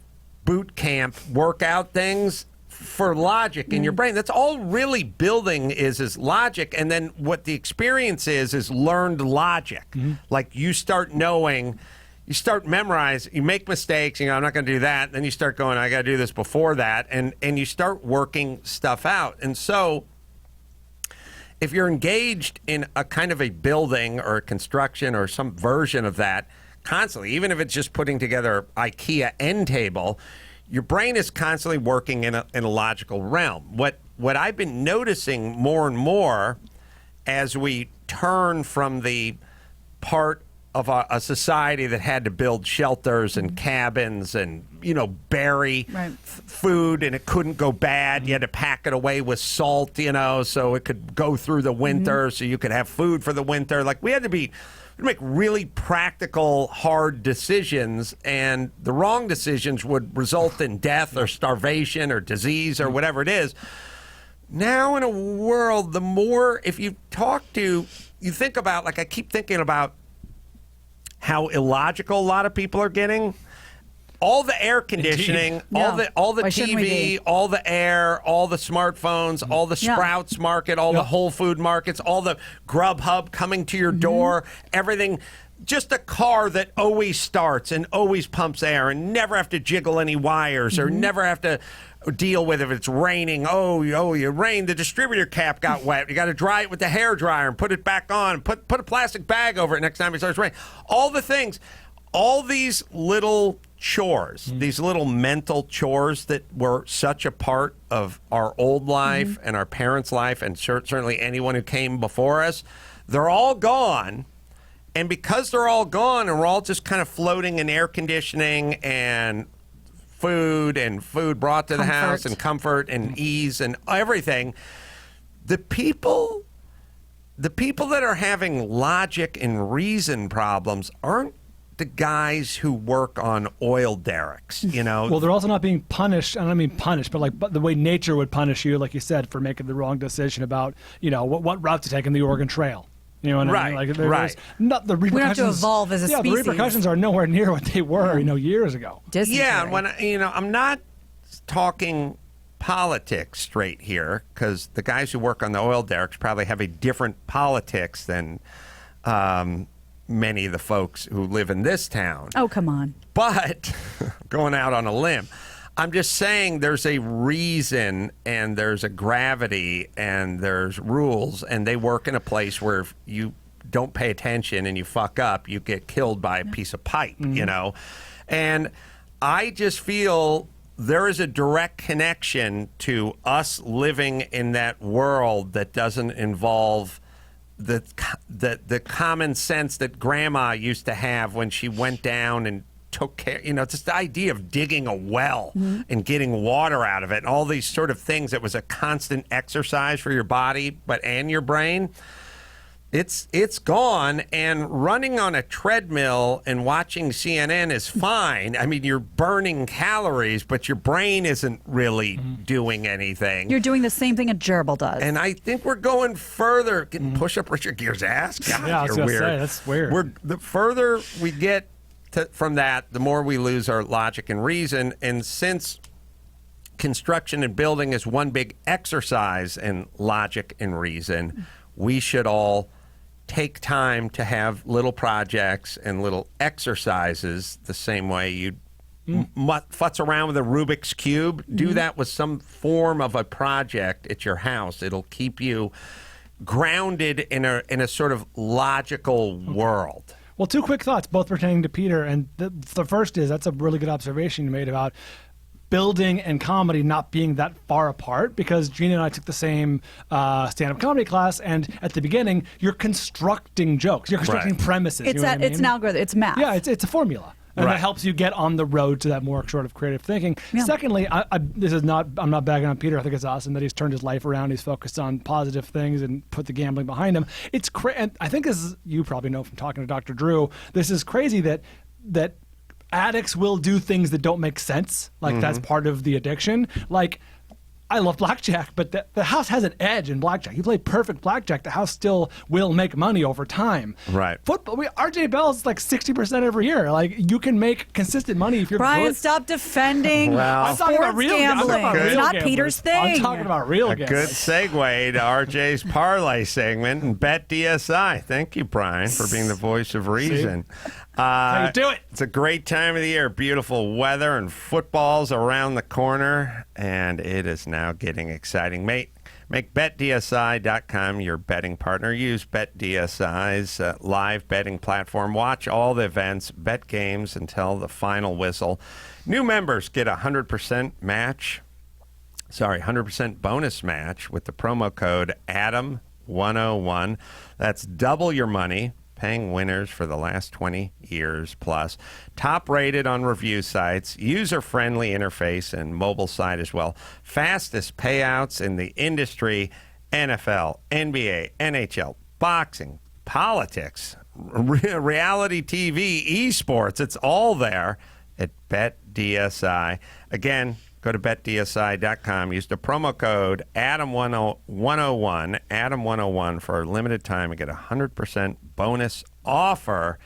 boot camp workout things for logic in your brain. That's all really building is logic, and then what the experience is learned logic. Like, you start knowing, you start memorize, you make mistakes, I'm not going to do that, then you start going, I got to do this before that, and you start working stuff out. And so if you're engaged in a kind of a building or a construction or some version of that constantly, even if it's just putting together IKEA end table, your brain is constantly working in a logical realm. What I've been noticing more and more as we turn from the part of a society that had to build shelters and cabins and, bury food, and it couldn't go bad. You had to pack it away with salt, so it could go through the winter, so you could have food for the winter. Like, we had to make really practical, hard decisions, and the wrong decisions would result in death or starvation or disease or whatever it is. Now, in a world, the more, if you think about, like, I keep thinking about how illogical a lot of people are getting. All the air conditioning, all the TV, all the air, all the smartphones, all the Sprouts market, all the Whole Food markets, all the Grubhub coming to your door, everything. Just a car that always starts and always pumps air and never have to jiggle any wires or never have to deal with if it's raining. You rained, the distributor cap got wet. You got to dry it with the hair dryer and put it back on. Put a plastic bag over it next time it starts raining. All the things, all these little chores, these little mental chores that were such a part of our old life and our parents' life, and certainly anyone who came before us, they're all gone. And because they're all gone and we're all just kind of floating in air conditioning and food brought to the house and comfort and ease and everything, the people that are having logic and reason problems aren't the guys who work on oil derricks, you know? Well, they're also not being punished. I don't mean punished, but the way nature would punish you, like you said, for making the wrong decision about, what route to take in the Oregon Trail. You know what I mean? Like, right. Not the repercussions. We have to evolve as a species. The repercussions are nowhere near what they were, years ago. Dysentery. Yeah, when I'm not talking politics straight here, because the guys who work on the oil derricks probably have a different politics than many of the folks who live in this town. Oh, come on. But going out on a limb, I'm just saying there's a reason and there's a gravity and there's rules, and they work in a place where if you don't pay attention and you fuck up, you get killed by a piece of pipe, And I just feel there is a direct connection to us living in that world that doesn't involve the common sense that grandma used to have when she went down and took care, just the idea of digging a well and getting water out of it and all these sort of things. It was a constant exercise for your body and your brain. It's gone, and running on a treadmill and watching CNN is fine. I mean, you're burning calories, but your brain isn't really doing anything. You're doing the same thing a gerbil does. And I think we're going further. Getting push up Richard Gere's ass. God, Yeah, I was you're gonna weird. say, that's weird. The further we get from that, the more we lose our logic and reason. And since construction and building is one big exercise in logic and reason, we should all take time to have little projects and little exercises the same way you futz around with a Rubik's Cube. Do that with some form of a project at your house. It'll keep you grounded in a sort of logical world. Well, two quick thoughts, both pertaining to Peter. And the first is, that's a really good observation you made about building and comedy not being that far apart, because Gina and I took the same stand-up comedy class, and at the beginning, you're constructing jokes. You're constructing premises. It's an algorithm. It's math. Yeah, it's a formula. And that helps you get on the road to that more sort of creative thinking. Yeah. Secondly, I'm not bagging on Peter. I think it's awesome that he's turned his life around. He's focused on positive things and put the gambling behind him. It's and I think this is, you probably know from talking to Dr. Drew, this is crazy that addicts will do things that don't make sense. Like that's part of the addiction. Like, I love blackjack, but the house has an edge in blackjack. You play perfect blackjack, the house still will make money over time. Right. Football, RJ Bell's like 60% every year. Like, you can make consistent money if you're Brian, good. stop defending I'm talking about real gambling. gambling. It's not Peter's thing. I'm talking about real gambling. Good segue to RJ's parlay segment and Bet DSI. Thank you, Brian, for being the voice of reason. How you do it? It's a great time of the year. Beautiful weather and football's around the corner, and it is now getting exciting. Make BetDSI.com your betting partner. Use BetDSI's live betting platform. Watch all the events, bet games until the final whistle. New members get 100% match. 100% bonus match with the promo code ADAM101. That's double your money. Paying winners for the last 20 years plus. Top rated on review sites, user-friendly interface and mobile site as well. Fastest payouts in the industry, NFL, NBA, NHL, boxing, politics, reality TV, esports. It's all there at BetDSI. Again, go to betdsi.com. Use the promo code ADAM101, Adam101 for a limited time and get a 100% bonus offer.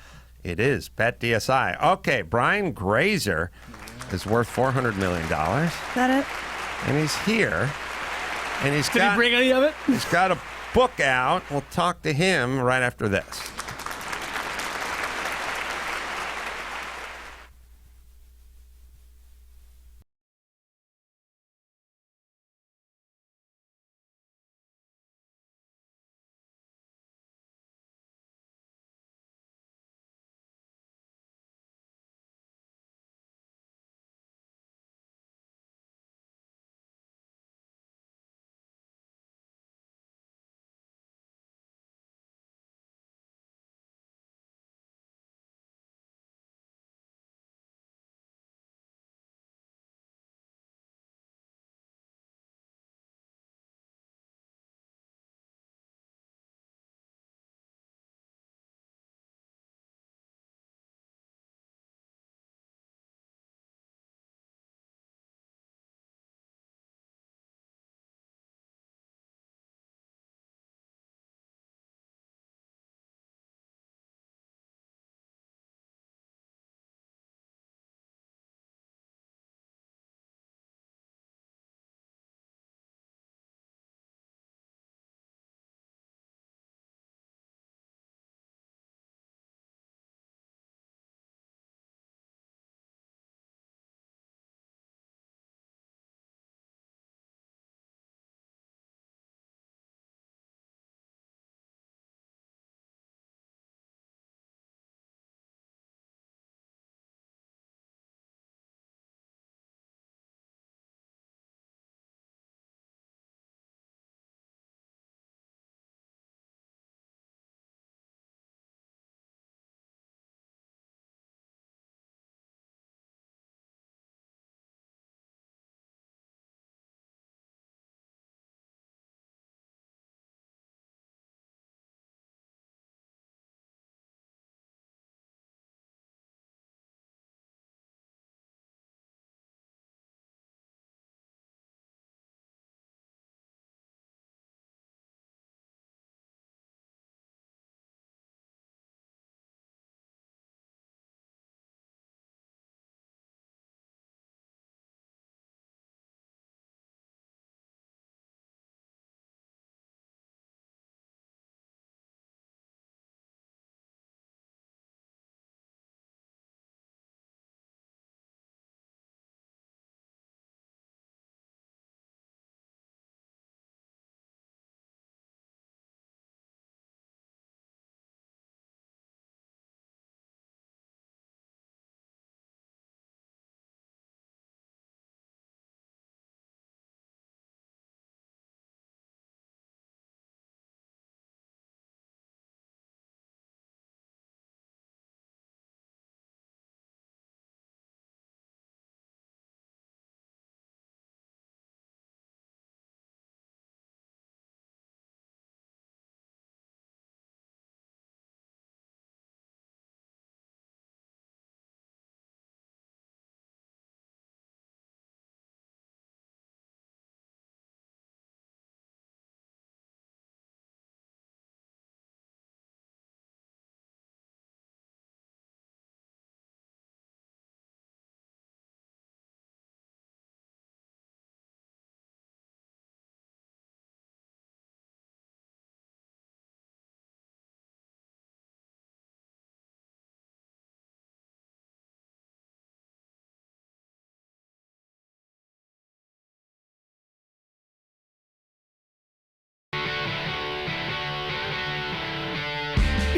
It is BetDSI. Okay, Brian Grazer is worth $400 million. Is that it? And he's here. And Did he bring any of it? He's got a book out. We'll talk to him right after this.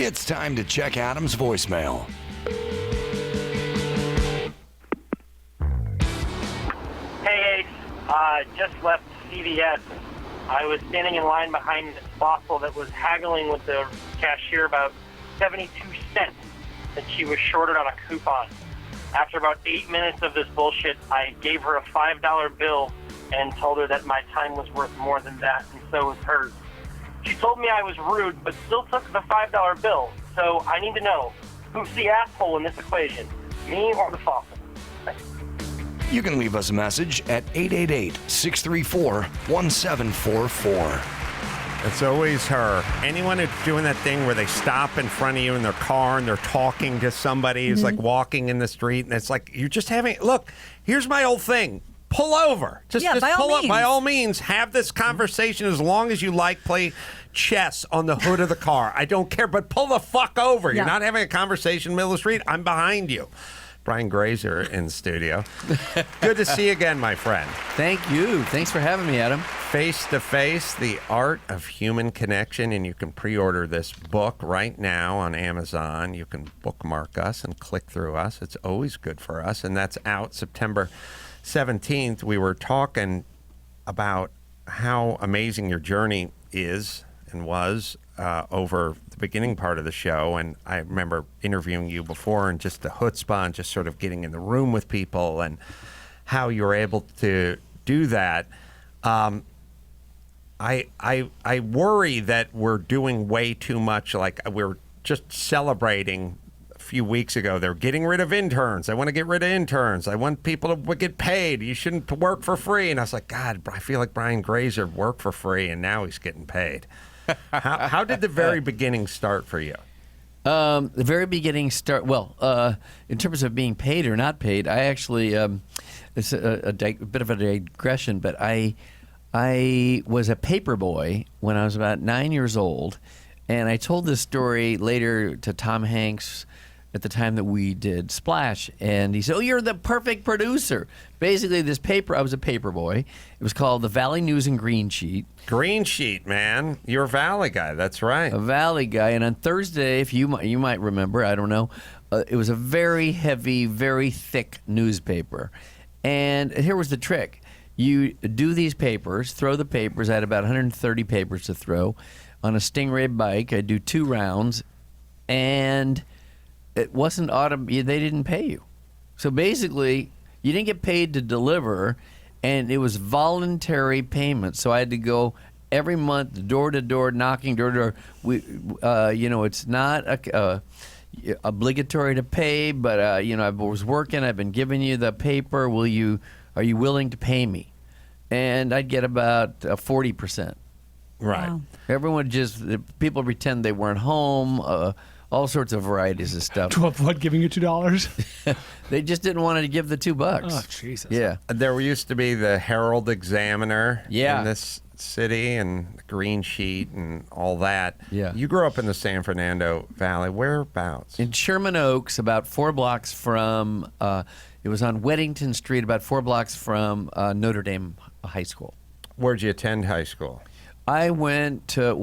It's time to check Adam's voicemail. Hey, Ace. Just left CVS. I was standing in line behind this fossil that was haggling with the cashier about 72 cents that she was shorted on a coupon. After about 8 minutes of this bullshit, I gave her a $5 bill and told her that my time was worth more than that, and so was hers. She told me I was rude, but still took the $5 bill. So I need to know, who's the asshole in this equation, me or the fossil? Thanks. You can leave us a message at 888-634-1744. It's always her. Anyone who's doing that thing where they stop in front of you in their car and they're talking to somebody who's like walking in the street, and it's like, you're just having, look, here's my old thing. Pull over. Just by pull all up. means. By all means, have this conversation as long as you like. Play chess on the hood of the car. I don't care, but pull the fuck over. Yeah. You're not having a conversation in the middle of the street. I'm behind you. Brian Grazer in studio. Good to see you again, my friend. Thank you. Thanks for having me, Adam. Face to Face, The Art of Human Connection, and you can pre-order this book right now on Amazon. You can bookmark us and click through us. It's always good for us, and that's out September 17th. We were talking about how amazing your journey is and was over the beginning part of the show, and I remember interviewing you before and just the chutzpah and just sort of getting in the room with people and how you were able to do that. I worry that we're doing way too much. Like, we're just celebrating a few weeks ago. They're getting rid of interns. I want to get rid of interns. I want people to get paid. You shouldn't work for free. And I was like, God, I feel like Brian Grazer worked for free and now he's getting paid. How did the very beginning start for you? The very beginning in terms of being paid or not paid, I actually, it's a bit of a digression, but I was a paper boy when I was about 9 years old, and I told this story later to Tom Hanks at the time that we did Splash, and he said, "Oh, you're the perfect producer." Basically, this paper, I was a paper boy. It was called the Valley News and Green Sheet. Green Sheet, man. You're a Valley guy. That's right. A Valley guy. And on Thursday, if you might remember, I don't know, it was a very heavy, very thick newspaper. And here was the trick. You do these papers, throw the papers. I had about 130 papers to throw on a Stingray bike. I do 2 rounds, and it wasn't they didn't pay you. So basically, you didn't get paid to deliver, and it was voluntary payment. So I had to go every month, door to door, knocking door to door. It's not obligatory to pay, but I was working. I've been giving you the paper. Are you willing to pay me? And I'd get about 40%. Right. Wow. People pretend they weren't home. All sorts of varieties of stuff. To avoid giving you $2? They just didn't want to give the $2. Oh, Jesus. Yeah. There used to be the Herald Examiner Yeah. in this city, and the Green Sheet and all that. Yeah. You grew up in the San Fernando Valley. Whereabouts? In Sherman Oaks, about 4 blocks from, it was on Weddington Street, about 4 blocks from Notre Dame High School. Where'd you attend high school? I went to,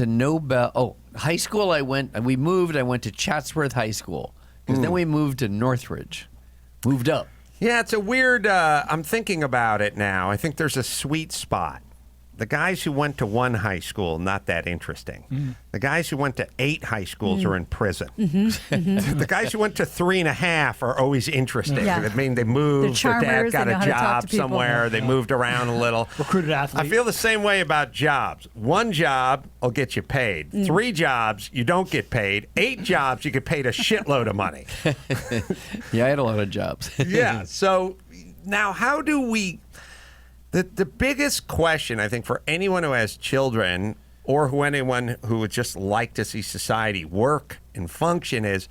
Nobel. Oh, high school I went to Chatsworth High School. Because then we moved to Northridge. Moved up. Yeah, it's a weird, I'm thinking about it now. I think there's a sweet spot. The guys who went to 1 high school, not that interesting. The guys who went to 8 high schools are in prison. The guys who went to 3.5 are always interesting. Yeah. I mean, they moved, their dad charmers, got they know a how to talk job to people. somewhere, they moved around a little. Recruited athlete. I feel the same way about jobs. 1 job will get you paid. 3 jobs, you don't get paid. 8 jobs, you get paid a shitload of money. Yeah, I had a lot of jobs. Yeah, so now how do we... The biggest question, I think, for anyone who has children or anyone who would just like to see society work and function is,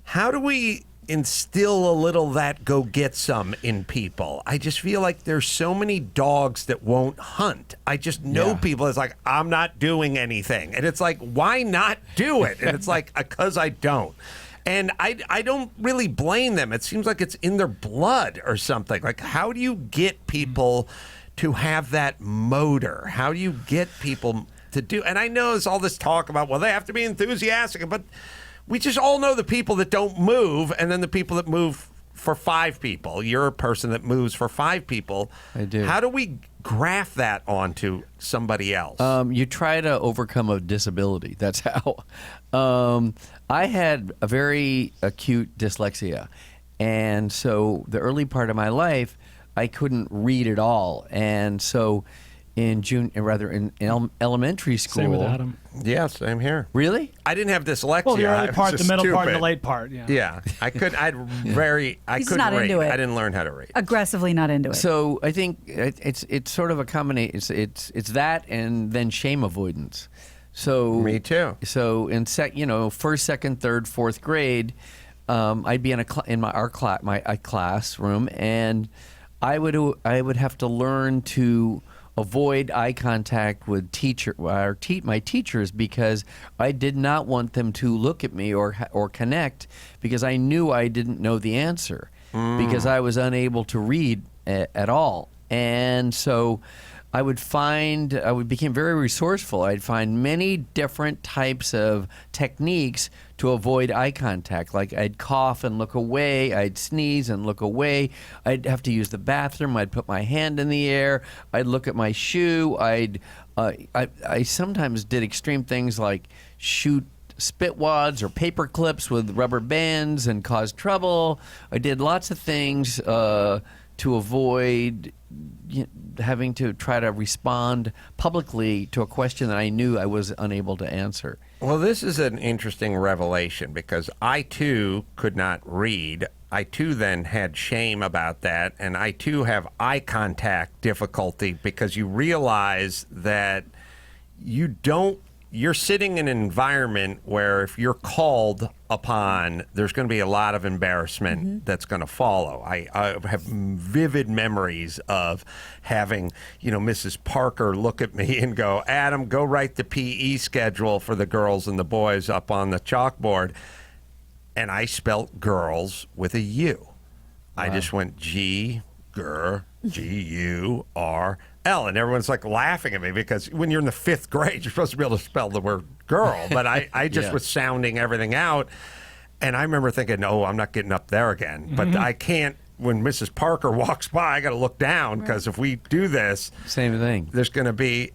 how do we instill a little that go get some in people? I just feel like there's so many dogs that won't hunt. I just know people. It's like, I'm not doing anything. And it's like, why not do it? And it's like, because I don't. And I don't really blame them. It seems like it's in their blood or something. Like, how do you get people to have that motor? How do you get people to do. And I know there's all this talk about, well, they have to be enthusiastic, but we just all know the people that don't move, and then the people that move for 5 people. You're a person that moves for 5 people. I do. How do we graft that onto somebody else? You try to overcome a disability. That's how. I had a very acute dyslexia. And so the early part of my life, I couldn't read at all. And so in elementary school. Same with Adam. Yeah, same here. Really? I didn't have dyslexia. Well, the I early was part, the just middle part, and the stupid. late part. Yeah. Yeah, I couldn't He's couldn't not read. into it. I didn't learn how to read. Aggressively not into it. So I think it's sort of a combination. It's that and then shame avoidance. So Me too. So in first, second, third, fourth grade, I'd be in our classroom, and I would have to learn to avoid eye contact with my teachers because I did not want them to look at me or connect because I knew I didn't know the answer because I was unable to read at all. And so I became very resourceful. I'd find many different types of techniques to avoid eye contact. Like I'd cough and look away, I'd sneeze and look away, I'd have to use the bathroom, I'd put my hand in the air, I'd look at my shoe, I sometimes did extreme things like shoot spit wads or paper clips with rubber bands and cause trouble. I did lots of things to avoid having to try to respond publicly to a question that I knew I was unable to answer. Well, this is an interesting revelation because I, too, could not read. I, too, then had shame about that, and I, too, have eye contact difficulty because you realize that you're sitting in an environment where if you're called upon, there's going to be a lot of embarrassment that's going to follow. I have vivid memories of having, Mrs. Parker look at me and go, Adam, go write the PE schedule for the girls and the boys up on the chalkboard. And I spelt girls with a U. Wow. I just went G-U-R-L. And everyone's like laughing at me because when you're in the 5th grade, you're supposed to be able to spell the word girl. But I just was sounding everything out. And I remember thinking, no, I'm not getting up there again. But I can't, when Mrs. Parker walks by, I got to look down because if we do this, same thing. There's going to be,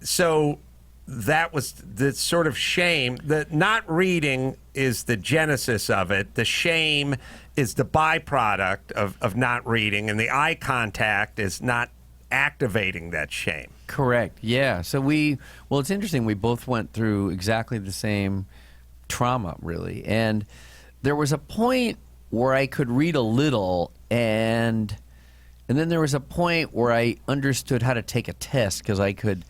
so that was the sort of shame. The not reading is the genesis of it. The shame is the byproduct of not reading. And the eye contact is not activating that shame. Correct. Yeah. So it's interesting. We both went through exactly the same trauma, really. And there was a point where I could read a little, and then there was a point where I understood how to take a test because I could.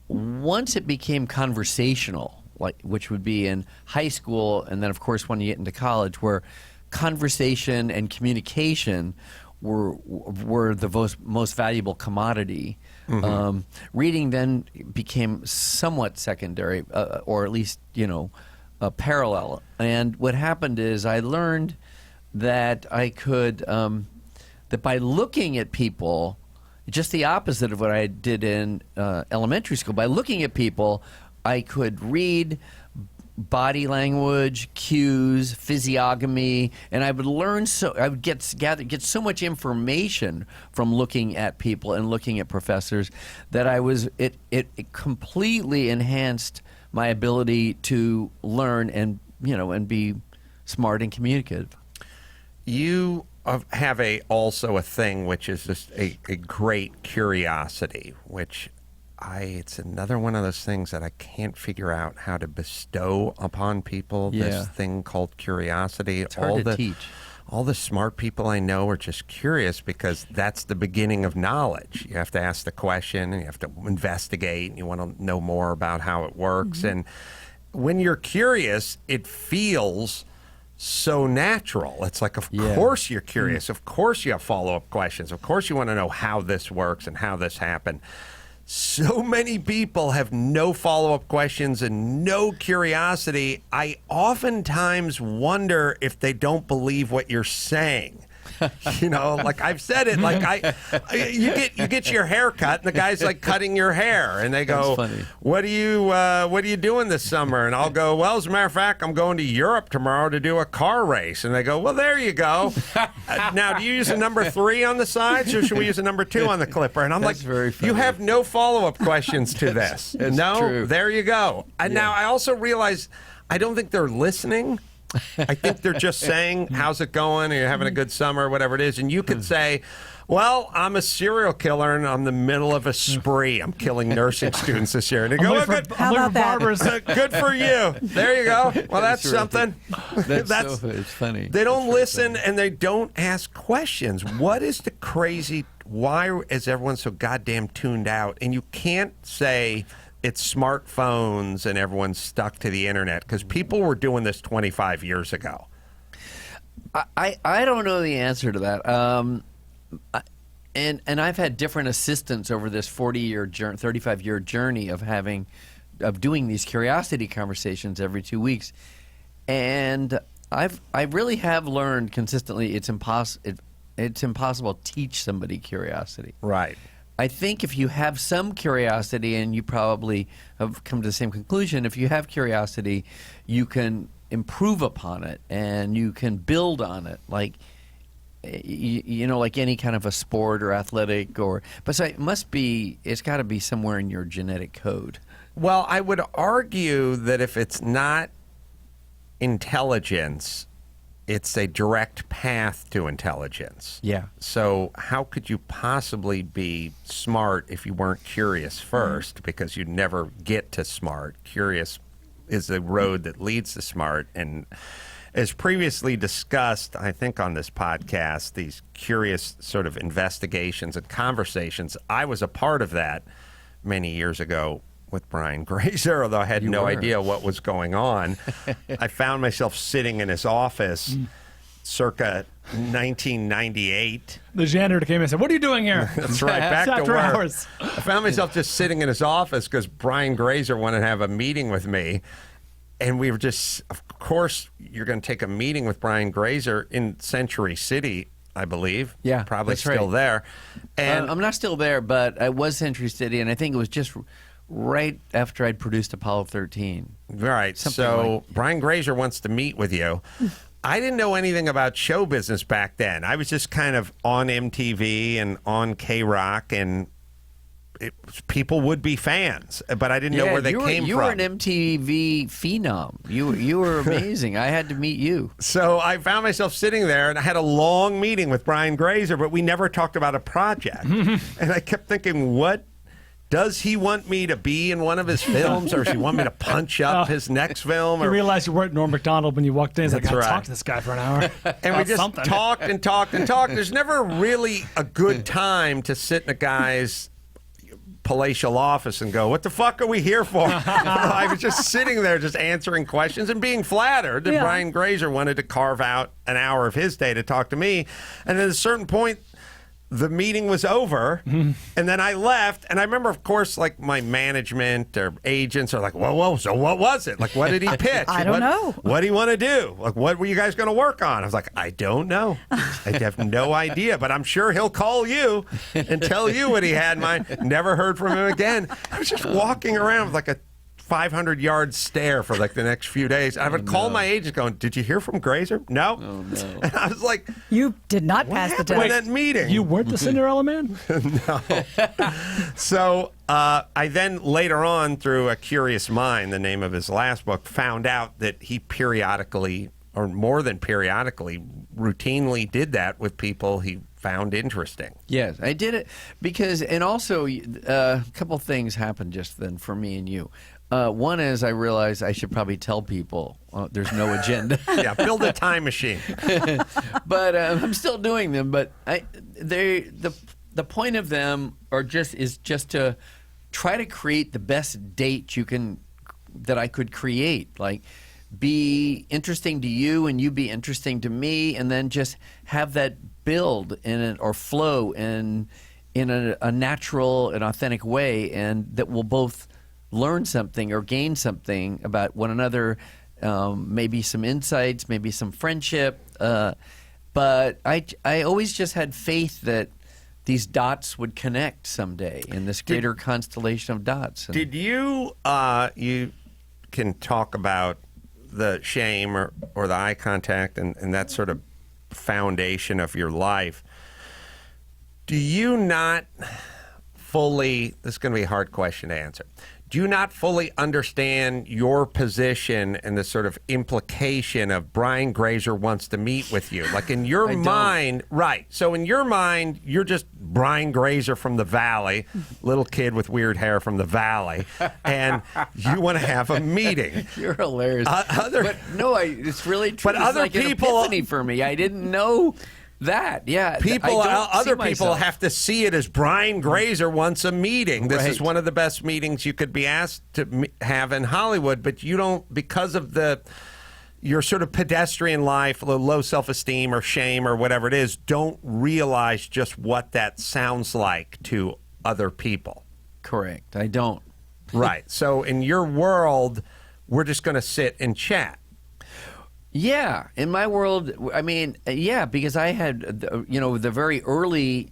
Once it became conversational, which would be in high school, and then of course when you get into college, where conversation and communication were the most valuable commodity. Reading then became somewhat secondary, or at least parallel. And what happened is I learned that I could that by looking at people, just the opposite of what I did in elementary school. By looking at people, I could read body language, cues, physiognomy, and I would learn. I would get so much information from looking at people and looking at professors that it completely enhanced my ability to learn and be smart and communicative. You have also a thing which is just a great curiosity, which it's another one of those things that I can't figure out how to bestow upon people. Yeah. This thing called curiosity. It's hard to teach. All the smart people I know are just curious because that's the beginning of knowledge. You have to ask the question and you have to investigate and you want to know more about how it works. And when you're curious, it feels so natural. It's like, of course you're curious. Of course you have follow-up questions. Of course you want to know how this works and how this happened. So many people have no follow-up questions and no curiosity. I oftentimes wonder if they don't believe what you're saying. You know, like I've said it. Like you get your hair cut, and the guy's like cutting your hair, and they go, "What are you doing this summer?" And I'll go, "Well, as a matter of fact, I'm going to Europe tomorrow to do a car race." And they go, "Well, there you go." Now, do you use a number 3 on the sides, or should we use a number 2 on the clipper? And I'm like, you have no follow-up questions to this. No, true. there you go. And now I also realize I don't think they're listening. I think they're just saying, "How's it going? Are you having a good summer?" Whatever it is. And you could say, "Well, I'm a serial killer and I'm in the middle of a spree. I'm killing nursing students this year." And they go, "Good. How about that? Good for you. There you go. Well, that's something." It's funny. They don't listen and they don't ask questions. What is the crazy? Why is everyone so goddamn tuned out? And you can't say it's smartphones and everyone's stuck to the internet, because people were doing this 25 years ago. I don't know the answer to that. And I've had different assistants over this 35-year journey of doing these curiosity conversations every 2 weeks, and I really have learned consistently it's impossible to teach somebody curiosity. Right. I think if you have some curiosity, and you probably have come to the same conclusion, if you have curiosity, you can improve upon it and you can build on it, like like any kind of a sport or athletic but so it's got to be somewhere in your genetic code. Well, I would argue that if it's not intelligence, it's a direct path to intelligence. Yeah. So how could you possibly be smart if you weren't curious first? Because you'd never get to smart. Curious is the road that leads to smart. And as previously discussed, I think on this podcast, these curious sort of investigations and conversations, I was a part of that many years ago with Brian Grazer, although I had no idea what was going on. I found myself sitting in his office circa 1998. The janitor came in and said, "What are you doing here?" That's right, back to after work. hours. I found myself just sitting in his office because Brian Grazer wanted to have a meeting with me. And we were just, of course, you're going to take a meeting with Brian Grazer in Century City, I believe. Yeah, probably that's still right. there. And I'm not still there, but I was Century City, and I think it was just right after I'd produced Apollo 13. Right. So Brian Grazer wants to meet with you. I didn't know anything about show business back then. I was just kind of on MTV and on K-Rock, and people would be fans, but I didn't know where they came from. You were an MTV phenom. You were amazing. I had to meet you. So I found myself sitting there, and I had a long meeting with Brian Grazer, but we never talked about a project. And I kept thinking, what does he want me to be in one of his films, or does he want me to punch up his next film? You realized you weren't Norm Macdonald when you walked in. He's like, I right. talked to this guy for an hour. And we just talked and talked and talked. There's never really a good time to sit in a guy's palatial office and go, "What the fuck are we here for?" I was just sitting there just answering questions and being flattered that Brian Grazer wanted to carve out an hour of his day to talk to me. And at a certain point, the meeting was over, and then I left. And I remember, of course, like my management or agents are like, whoa, so what was it? Like, what did he pitch? I don't know. What do you want to do? Like, what were you guys going to work on? I was like, I don't know. I have no idea, but I'm sure he'll call you and tell you what he had in mind. Never heard from him again. I was just walking around with like a 500-yard stare for like the next few days. I would call my agent going, "Did you hear from Grazer?" No. Oh, no. And I was like, You did not pass the "What happened test. in that meeting?" You weren't the Cinderella Man? No. So I then later on, through A Curious Mind, the name of his last book, found out that he periodically, or more than periodically, routinely did that with people he found interesting. Yes, I did it because, and also a couple things happened just then for me and you. One is I realized I should probably tell people there's no agenda. Yeah, build a time machine. But I'm still doing them. But the point of them is just to try to create the best date that I could create. Like, be interesting to you and you be interesting to me, and then just have that build in it or flow in a natural and authentic way, and that we'll both learn something or gain something about one another, maybe some insights, maybe some friendship. But But I always just had faith that these dots would connect someday in this greater constellation of dots. Did you you can talk about the shame or the eye contact and that sort of foundation of your life. Do you not fully, this is going to be a hard question to answer, do you not fully understand your position and the sort of implication of Brian Grazer wants to meet with you? Like in your mind, right. So in your mind, you're just Brian Grazer from the Valley, little kid with weird hair from the Valley, and you want to have a meeting. You're hilarious. But no, it's really true. But it's other like people, an epiphany for me. I didn't know that. Yeah. Other people have to see it as Brian Grazer wants a meeting. This is Right. one of the best meetings you could be asked to have in Hollywood, but you don't, because of your sort of pedestrian life, low self-esteem or shame or whatever it is, don't realize just what that sounds like to other people. Correct. I don't. Right. So in your world, we're just going to sit and chat. Yeah, in my world, I mean, yeah, because I had, the very early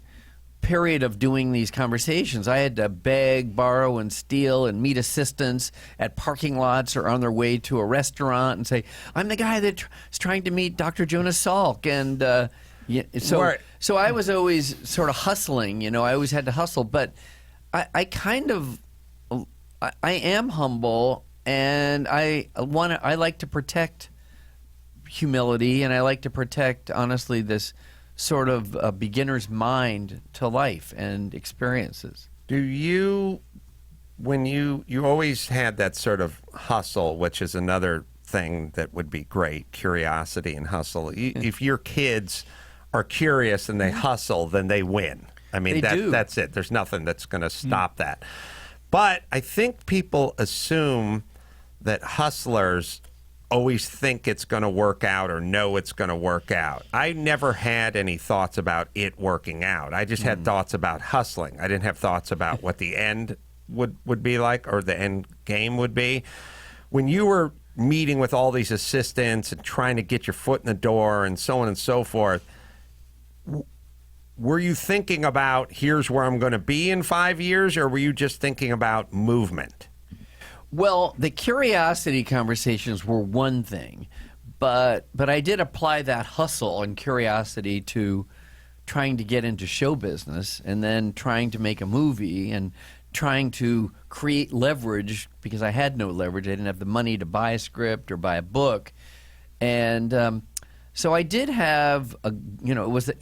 period of doing these conversations, I had to beg, borrow, and steal and meet assistants at parking lots or on their way to a restaurant and say, I'm the guy that's trying to meet Dr. Jonas Salk. And so I was always sort of hustling, I always had to hustle. But I am humble, and I like to protect humility, and I like to protect, honestly, this sort of beginner's mind to life and experiences. Do you, when you always had that sort of hustle, which is another thing that would be great, curiosity and hustle. If your kids are curious and they hustle, then they win. I mean, that's it. There's nothing that's going to stop that. But I think people assume that hustlers always think it's going to work out or know it's going to work out. I never had any thoughts about it working out. I just had thoughts about hustling. I didn't have thoughts about what the end would be like or the end game would be. When you were meeting with all these assistants and trying to get your foot in the door and so on and so forth, were you thinking about here's where I'm going to be in 5 years, or were you just thinking about movement? Well, the curiosity conversations were one thing, but I did apply that hustle and curiosity to trying to get into show business and then trying to make a movie and trying to create leverage because I had no leverage. I didn't have the money to buy a script or buy a book. And so I did have I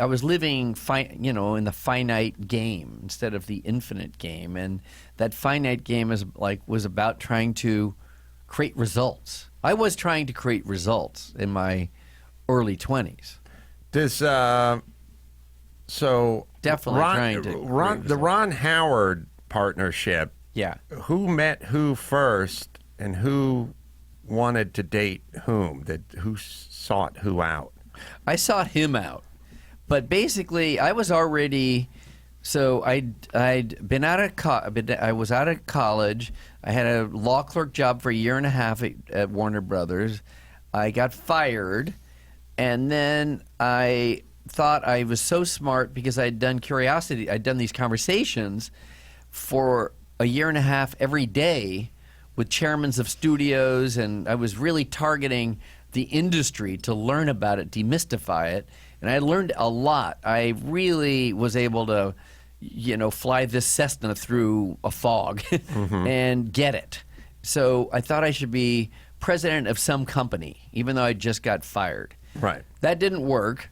was living in the finite game instead of the infinite game, and that finite game was about trying to create results. I was trying to create results in my early 20s. So definitely trying to the Ron Howard partnership. Yeah. Who met who first, and who wanted to date whom? Who sought who out? I sought him out, but basically I was already. So I'd been out of I was out of college. I had a law clerk job for a year and a half at Warner Brothers. I got fired, and then I thought I was so smart because I'd done Curiosity. I'd done these conversations for a year and a half every day with chairmen of studios, and I was really targeting the industry to learn about it, demystify it, and I learned a lot. I really was able to, fly this Cessna through a fog and get it. So I thought I should be president of some company, even though I just got fired. Right. That didn't work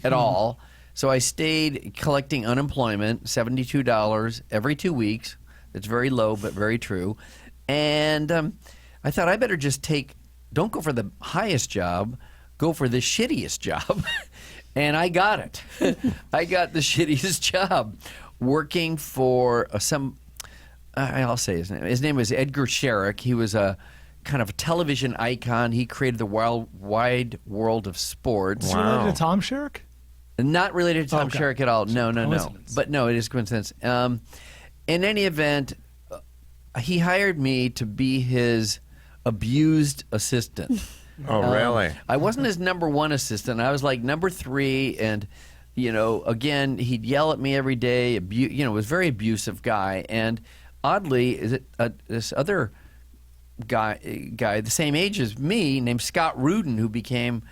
at all. So I stayed collecting unemployment, $72 every 2 weeks. It's very low, but very true. And I thought I better just don't go for the highest job, go for the shittiest job. And I got it. I got the shittiest job working for I'll say his name. His name was Edgar Sherrick. He was a kind of a television icon. He created the wide world of sports. Is it related to Tom Sherrick? Not related to Tom Sherrick at all. No. But no, it is coincidence. In any event, he hired me to be his abused assistant. Oh, really? I wasn't his number one assistant. I was like number 3, and again, he'd yell at me every day. Was a very abusive guy. And oddly, this other guy, the same age as me, named Scott Rudin, who became,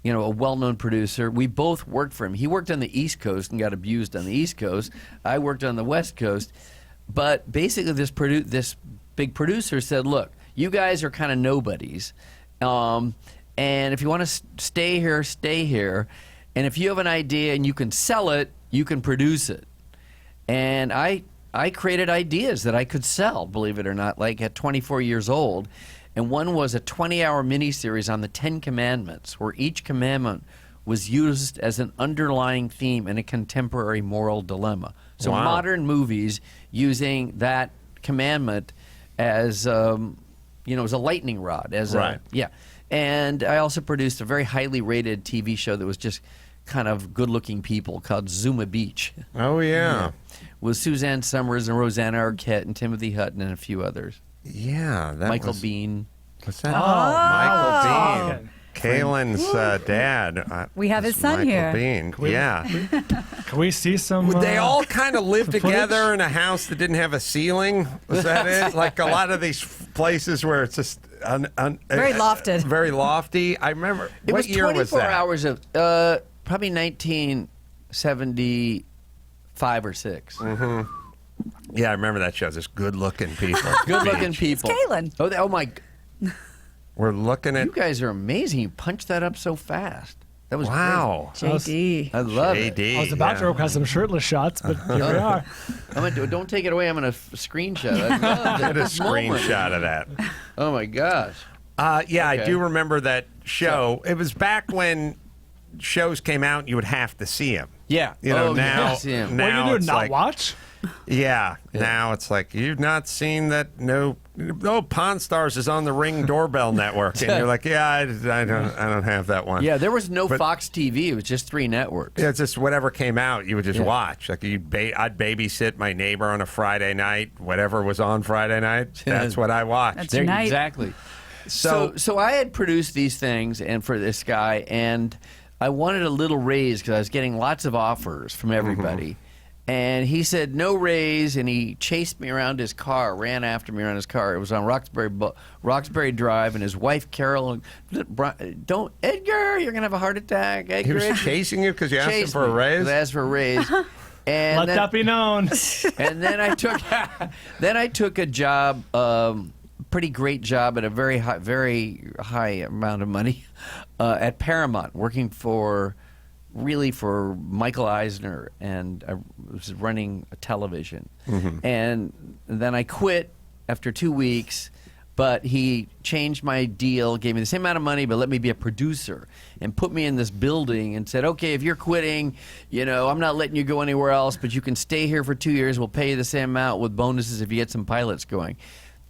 a well-known producer. We both worked for him. He worked on the East Coast and got abused on the East Coast. I worked on the West Coast. But basically, this big producer said, "Look, you guys are kind of nobodies, and if you want to stay here, stay here. And if you have an idea and you can sell it, you can produce it." And I created ideas that I could sell, believe it or not, like at 24 years old. And one was a 20-hour miniseries on the 10 Commandments, where each commandment was used as an underlying theme in a contemporary moral dilemma. So modern movies using that commandment as, as a lightning rod. And I also produced a very highly rated TV show that was just kind of good-looking people called Zuma Beach. Oh, yeah. With Suzanne Summers and Rosanna Arquette and Timothy Hutton and a few others. Yeah. Michael Bean. What's that? Michael Bean. Kalen's dad. We have his son Michael here. Bean. Can we see some? They all kind of live together in a house that didn't have a ceiling. Was that it? Like a lot of these places where it's just very lofted. Very lofty. I remember. It what was year was 24 that? hours of probably 1975 or 6. Mm-hmm. Yeah, I remember that show. Just good-looking people. Good-looking people. It's Kalen. Oh my! We're looking at. You guys are amazing. You punched that up so fast. That was wow. Great. JD. I love it. I was about to request some shirtless shots, but here we are. Don't take it away. I'm going to screenshot. I love Get a screenshot of that. Oh my gosh. Yeah, okay. I do remember that show. It was back when shows came out and you would have to see them. Yeah. Now, what do you do? It's Not like, watch? Yeah. Now it's like you've not seen that. No, Pawn Stars is on the Ring doorbell network, and you're like, yeah, I don't have that one. Yeah, there was no Fox TV. It was just 3 networks. Yeah, it's just whatever came out, you would just watch. Like I'd babysit my neighbor on a Friday night. Whatever was on Friday night, that's what I watched. Exactly. So I had produced these things, and for this guy, and I wanted a little raise because I was getting lots of offers from everybody. Mm-hmm. And he said, no raise, and he chased me around his car, ran after me around his car. It was on Roxbury Drive, and his wife, Carol, don't, Edgar, you're going to have a heart attack. Edgar, he was chasing you because you asked him for a raise? I asked for a raise. And Let that be known. And then I took a job, pretty great job at a very high amount of money at Paramount, working for Michael Eisner, and I was running a television. Mm-hmm. And then I quit after 2 weeks, but he changed my deal, gave me the same amount of money, but let me be a producer, and put me in this building and said, okay, if you're quitting, I'm not letting you go anywhere else, but you can stay here for 2 years. We'll pay you the same amount with bonuses if you get some pilots going.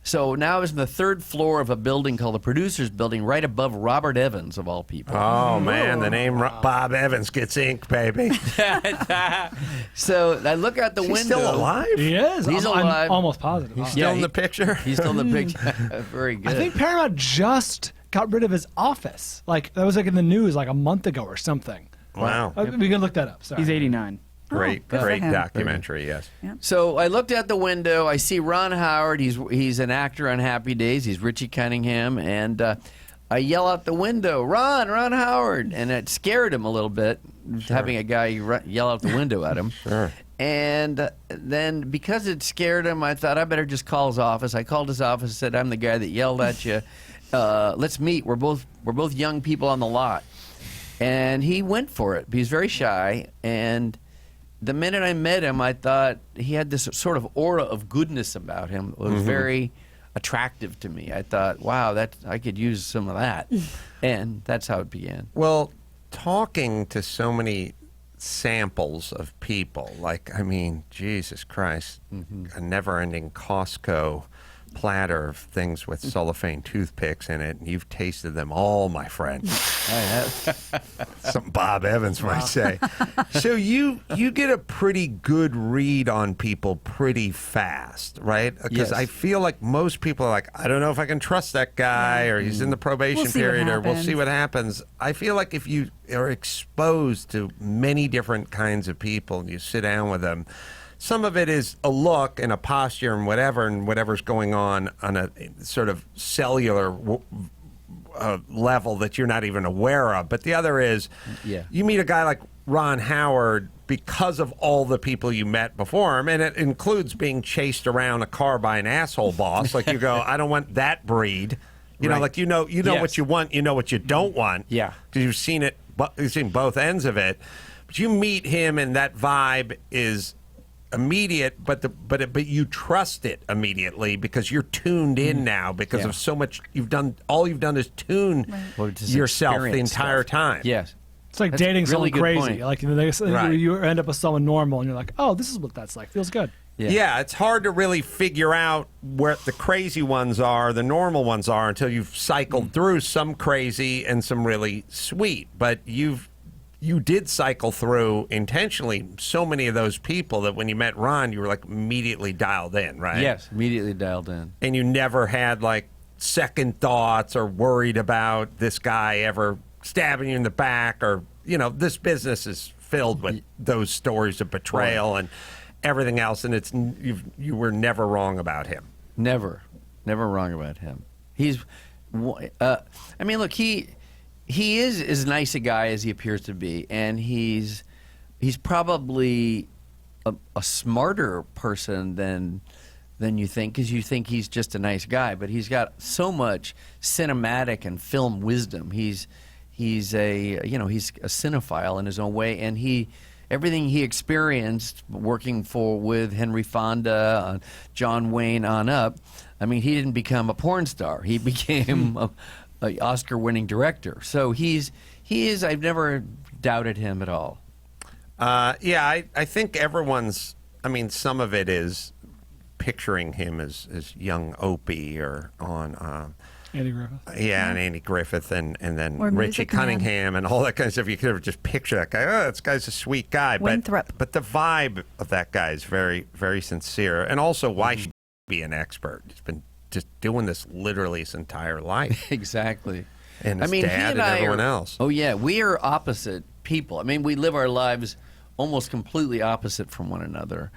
So now I was on the 3rd floor of a building called the Producers Building, right above Robert Evans, of all people. Oh, man, the name Bob Evans gets ink, baby. So I look out the window. He's still alive? He is. He's alive. I'm almost positive. He's still in the picture? He's still in the picture. Very good. I think Paramount just got rid of his office. That was in the news a month ago or something. Wow. We can look that up. Sorry. He's 89. Great documentary, yes. Yeah. So I looked out the window. I see Ron Howard. He's an actor on Happy Days. He's Richie Cunningham. And I yell out the window, Ron Howard. And it scared him a little bit, having a guy yell out the window at him. Sure. And then because it scared him, I thought I better just call his office. I called his office and said, I'm the guy that yelled at you. Let's meet. We're both young people on the lot. And he went for it. He's very shy. And the minute I met him, I thought he had this sort of aura of goodness about him. It was very attractive to me. I thought, wow, I could use some of that. And that's how it began. Well, talking to so many samples of people, Jesus Christ, a never-ending Costco platter of things with cellophane toothpicks in it, and you've tasted them all, my friend. I have. Something Bob Evans might say. So you get a pretty good read on people pretty fast, right? Because Yes. I feel like most people are like, I don't know if I can trust that guy, or he's in the probation We'll see what period, or we'll see happens. what happens. I feel like if you are exposed to many different kinds of people and you sit down with them, some of it is a look and a posture and whatever's going on a sort of cellular level that you're not even aware of. But the other is, you meet a guy like Ron Howard because of all the people you met before him, and it includes being chased around a car by an asshole boss. Like you go, I don't want that breed. You know, Right. like you know Yes. what you want, you know what you don't want. Yeah. because you've seen it. You've seen both ends of it. But you meet him, and that vibe is immediate, but you trust it immediately because you're tuned in now because of so much you've done. All you've done is tune Well, just yourself the experience entire stuff. time. Yes. It's like That's dating a someone really good crazy. point. Like you end up with someone normal, and you're like, oh, this is what that's like. Feels good. Yeah, it's hard to really figure out where the crazy ones are, the normal ones are, until you've cycled through some crazy and some really sweet. But you did cycle through intentionally so many of those people that when you met Ron, you were like immediately dialed in, right? Yes, immediately dialed in. And you never had like second thoughts or worried about this guy ever stabbing you in the back, or this business is filled with those stories of betrayal and everything else, and you were never wrong about him. Never wrong about him. He's, I mean, look, he is as nice a guy as he appears to be, and he's probably a smarter person than you think, because you think he's just a nice guy, but he's got so much cinematic and film wisdom. He's a cinephile in his own way, and everything he experienced working with Henry Fonda, John Wayne on up. I mean, he didn't become a porn star. He became a Oscar-winning director. So he is. I've never doubted him at all. I think everyone's. I mean, some of it is picturing him as young Opie or on. Andy Griffith. Yeah, and Andy Griffith, and then Or Richie Music Man. Cunningham and all that kind of stuff. You could have just picture that guy. Oh, this guy's a sweet guy. Winthrop. But the vibe of that guy is very, very sincere. And also, why should he be an expert? He's been just doing this literally his entire life. Exactly. And his he dad and I everyone are- else. Oh yeah, we are opposite people. I mean, we live our lives almost completely opposite from one another.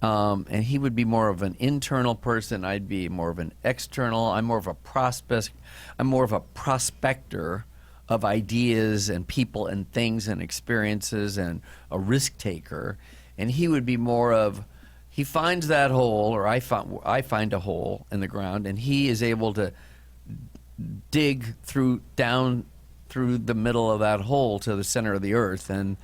And he would be more of an internal person. I'd be more of an external. I'm more of a prospect. I'm more of a prospector of ideas and people and things and experiences, and a risk taker. And he would be more of, he finds that hole, or I find a hole in the ground, and he is able to dig down through the middle of that hole to the center of the earth and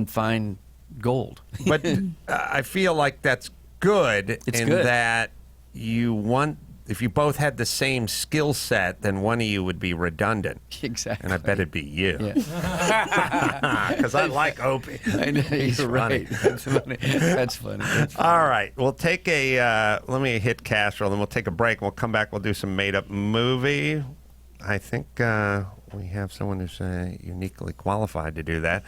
find gold. But I feel like that's good It's in good. that if you both had the same skill set, then one of you would be redundant. Exactly. And I bet it'd be you. Yeah. Because I like Opie. I know, He's you're funny. right. That's funny. That's funny. All right. We'll take let me hit Castro, then we'll take a break. We'll come back. We'll do some made-up movie. I think we have someone who's uniquely qualified to do that.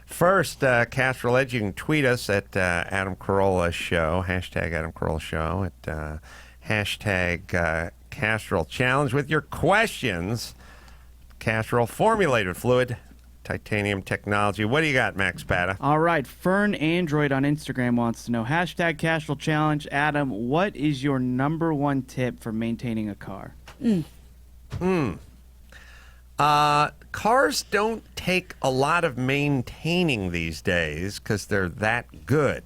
First, Castro Edge, you can tweet us at Adam Carolla Show, hashtag Adam Carolla Show, at hashtag Castrol Challenge with your questions. Castrol formulated fluid, titanium technology. What do you got, Max Pata? All right, Fern Android on Instagram wants to know, hashtag Castrol Challenge. Adam, what is your number one tip for maintaining a car? Cars don't take a lot of maintaining these days because they're that good.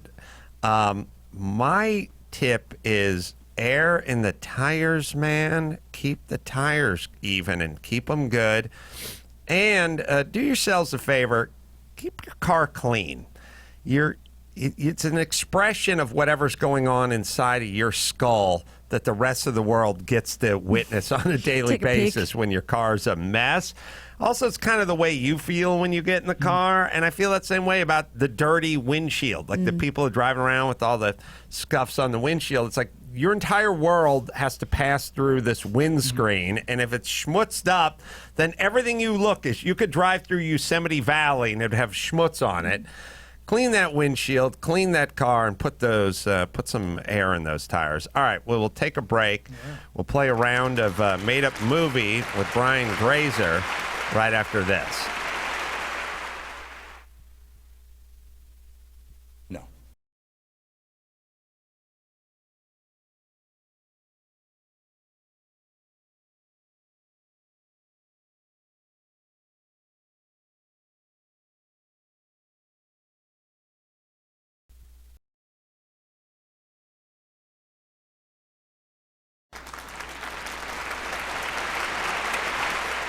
My tip is air in the tires, man. Keep the tires even and keep them good. And do yourselves a favor, keep your car clean. It's an expression of whatever's going on inside of your skull that the rest of the world gets to witness on a daily Take a peek. basis when your car's a mess. Also, it's kind of the way you feel when you get in the car, and I feel that same way about the dirty windshield. Like the people who are driving around with all the scuffs on the windshield, it's like your entire world has to pass through this windscreen, and if it's schmutzed up, then everything you look is. You could drive through Yosemite Valley and it'd have schmutz on it. Clean that windshield, clean that car, and put some air in those tires. All right, well, we'll take a break. Yeah. We'll play a round of Made Up Movie with Brian Grazer right after this. No.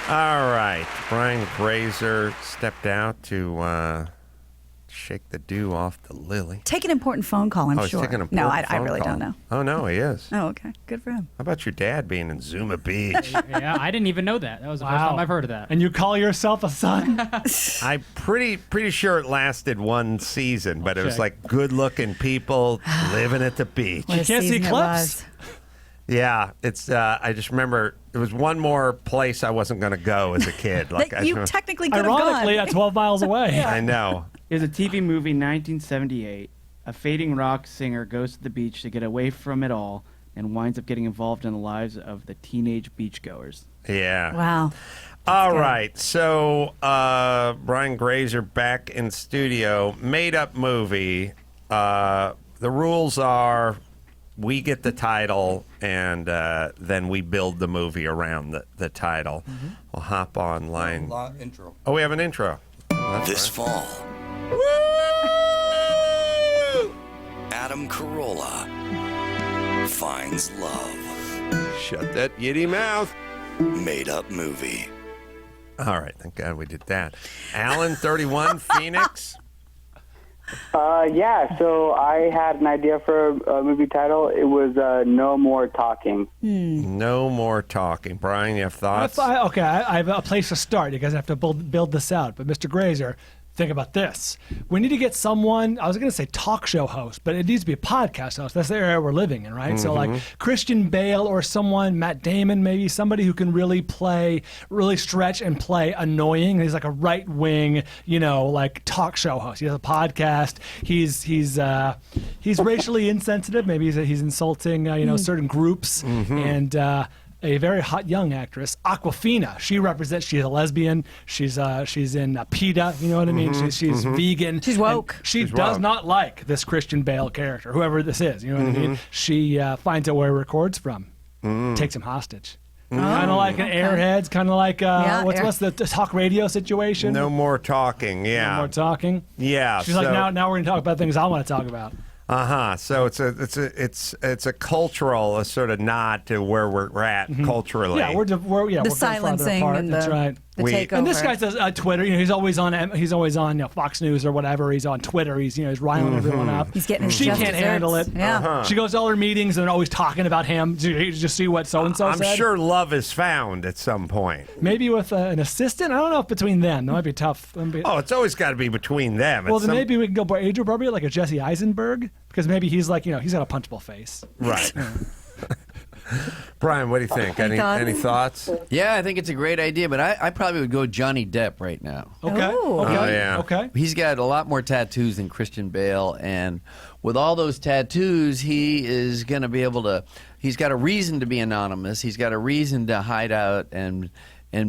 All right. Brian Grazer stepped out to shake the dew off the lily. Take an important phone call, I'm he's sure. taking an No, I important really phone don't call. know. Oh, no, he is. Oh, okay. Good for him. How about your dad being in Zuma Beach? Yeah, I didn't even know that. That was the first time I've heard of that. And you call yourself a son? I'm pretty sure it lasted one season, but it was like good-looking people living at the beach. What a You can't see season it clips? was. Yeah, it's. I just remember there was one more place I wasn't going to go as a kid. Like That you technically could have gone. Ironically, at 12 miles away. I know. There's a TV movie, 1978. A fading rock singer goes to the beach to get away from it all and winds up getting involved in the lives of the teenage beachgoers. Yeah. Wow. All right. So Brian Grazer back in studio. Made Up Movie. The rules are we get the title and then we build the movie around the title. Mm-hmm. We'll hop on line. Intro. Oh, we have an intro. This fall, Adam Carolla finds love. Shut that yitty mouth. Made Up Movie. All right. Thank God we did that. Alan, 31, Phoenix. Yeah, so I had an idea for a movie title. It was No More Talking. No More Talking. Brian, you have thoughts? I have a place to start. You guys have to build this out. But Mr. Grazer, think about this. We need to get someone, I was going to say talk show host, but it needs to be a podcast host. That's the era we're living in, right? Mm-hmm. So like Christian Bale or someone, Matt Damon maybe, somebody who can really stretch and play annoying. He's like a right-wing, like talk show host. He has a podcast. He's racially insensitive. Maybe he's insulting, certain groups. Mm-hmm. And a very hot young actress, Awkwafina. She's a lesbian. She's in PETA. You know what I mean? Mm-hmm. She's vegan. She's woke. She does not like this Christian Bale character, whoever this is. You know what I mean? She finds out where he records from, takes him hostage. Kind of like an Airheads, kind of like what's the talk radio situation? No More Talking. Yeah. No More Talking. Yeah. She's like, now we're gonna talk about things I want to talk about. So it's a cultural sort of nod to where we're at culturally. Yeah, we're silencing apart. and That's right. the takeover. And this guy does Twitter. He's always on Fox News or whatever. He's on Twitter. He's riling everyone up. He's getting his She just can't desserts. handle it. Yeah. She goes to all her meetings and they're always talking about him. You just see what so and so said. I'm sure love is found at some point. Maybe with an assistant. I don't know if between them. That might be tough. Oh, it's always got to be between them. Well, then maybe we can go age appropriate, like a Jesse Eisenberg, because maybe he's like he's got a punchable face. Right. Brian, what do you think? Any thoughts? Yeah, I think it's a great idea, but I probably would go Johnny Depp right now. Okay. Ooh. Okay. Oh, yeah. Okay. He's got a lot more tattoos than Christian Bale, and with all those tattoos, he is going to be able to. He's got a reason to be anonymous. He's got a reason to hide out and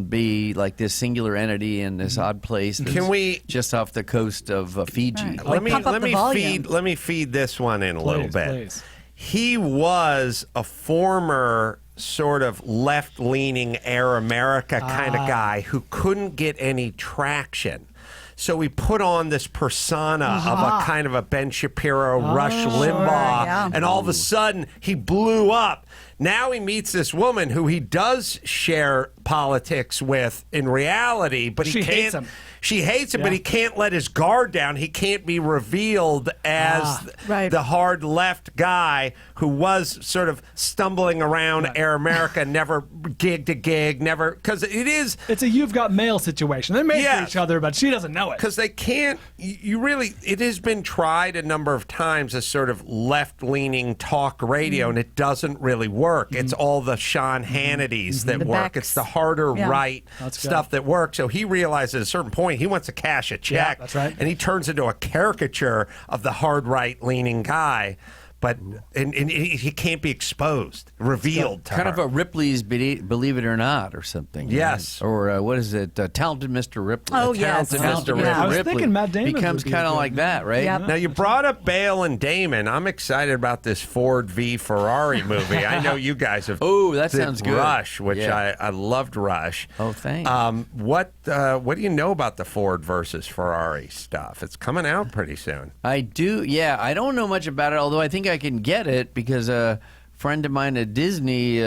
be like this singular entity in this odd place that's Can we just off the coast of Fiji. Right. Let me feed this one in a little bit. Please. He was a former sort of left-leaning Air America kind of guy who couldn't get any traction. So he put on this persona of a kind of a Ben Shapiro, Rush Limbaugh, and all of a sudden he blew up. Now he meets this woman who he does share politics with in reality, but she hates him. She hates him, but he can't let his guard down. He can't be revealed as the hard left guy who was sort of stumbling around Air America, never gig to gig, never, because it's a you've got mail situation. They're made for each other, but she doesn't know know it. Because they can't. You really. It has been tried a number of times as sort of left-leaning talk radio, and it doesn't really work. It's all the Sean Hannitys that The work. Becks. It's the harder right That's good. stuff that works. So he realizes at a certain point he wants to cash a check. that's right. And he turns into a caricature of the hard right-leaning guy. But and he can't be exposed, revealed to Kind her. of a Ripley's Believe It or Not or something. Yes. Right? Or what is it? Talented Mr. Ripley. Oh, yes. Talented Mr. Yeah, I was Ripley thinking Matt Damon becomes would be kind of good. like that, right? Yep. Now, you brought up Bale and Damon. I'm excited about this Ford v Ferrari movie. I know you guys have Oh, that did sounds good. Rush, which Yeah. I loved Rush. Oh, thanks. What do you know about the Ford versus Ferrari stuff? It's coming out pretty soon. I do. Yeah, I don't know much about it, although I think I can get it because a friend of mine at Disney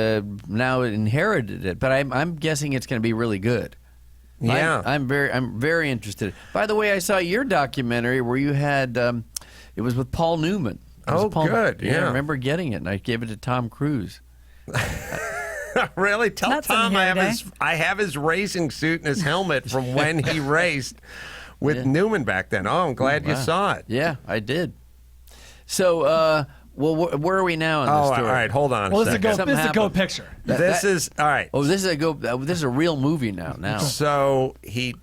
now inherited it. But I'm guessing it's going to be really good. Yeah. I'm very interested. By the way, I saw your documentary where you had it was with Paul Newman. It was Oh, good, I yeah. remember getting it, and I gave it to Tom Cruise. Really? Tell Not Tom something I have his racing suit and his helmet from when he raced with Newman back then. Oh, I'm glad you Wow. saw it. Yeah, I did. So, well, where are we now in the Oh, story? all right. Hold on Well, a this is a second. go. This is a go picture. This is all right. Oh, this is a real movie now. So he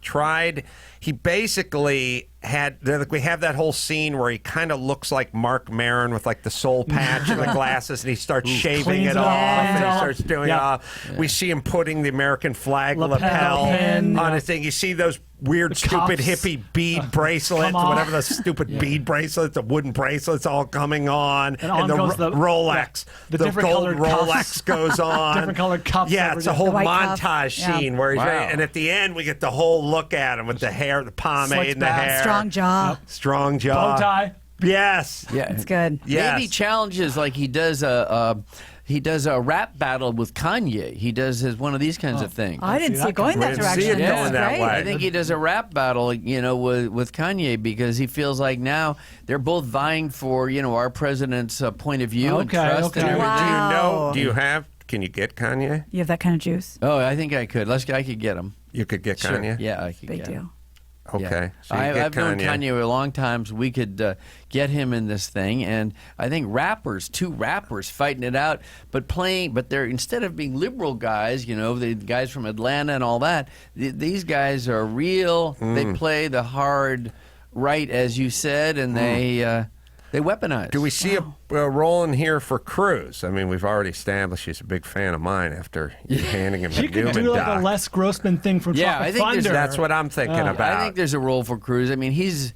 basically had, we have that whole scene where he kind of looks like Mark Maron with like the soul patch and the glasses, and he starts shaving Cleans it it off, off, and he cleans it starts off. doing it Yep. off. We see him putting the American flag Lapel lapel pin, on yeah. his thing. You see those weird, The stupid cuffs. hippie bead bracelets, come off. whatever the stupid bead bracelets, the wooden bracelets all coming on, And on goes the- Rolex, yeah, the the different gold colored Rolex cuffs. goes on. Different colored cuffs Yeah, over it's a the- whole The white cuff. montage Yeah. scene where he's Wow. ready, and at the end we get the whole look at him with the hair, the pomade, Slicks and the back. hair, Strong jaw. strong jaw, Bow tie. Yes, Yeah, It's good. yes. Maybe challenges like he does a rap battle with Kanye. He does one of these kinds of things. I didn't see see that it going coming. that We didn't see direction. it That's going that great. way. I think he does a rap battle, with Kanye because he feels like now they're both vying for, our president's point of view and Okay, trust okay. and everything. Do you know? Wow. Do you have? Can you get Kanye? You have that kind of juice? Oh, I think I could. I could get him. You could get Sure. Kanye. Yeah, I could Big get deal. him. Okay. Yeah. So you get I've known Kanye. Kanye a long time, so we could get him in this thing. And I think two rappers fighting it out, but they're, instead of being liberal guys, the guys from Atlanta and all that, these guys are real. They play the hard right, as you said, and they weaponize. Do we see a role in here for Cruz? I mean, we've already established he's a big fan of mine after you handing him the He could Newman do like doc. a Les Grossman thing from Yeah, Tropic I think there's- Thunder. That's what I'm thinking about. I think there's a role for Cruz. I mean, he's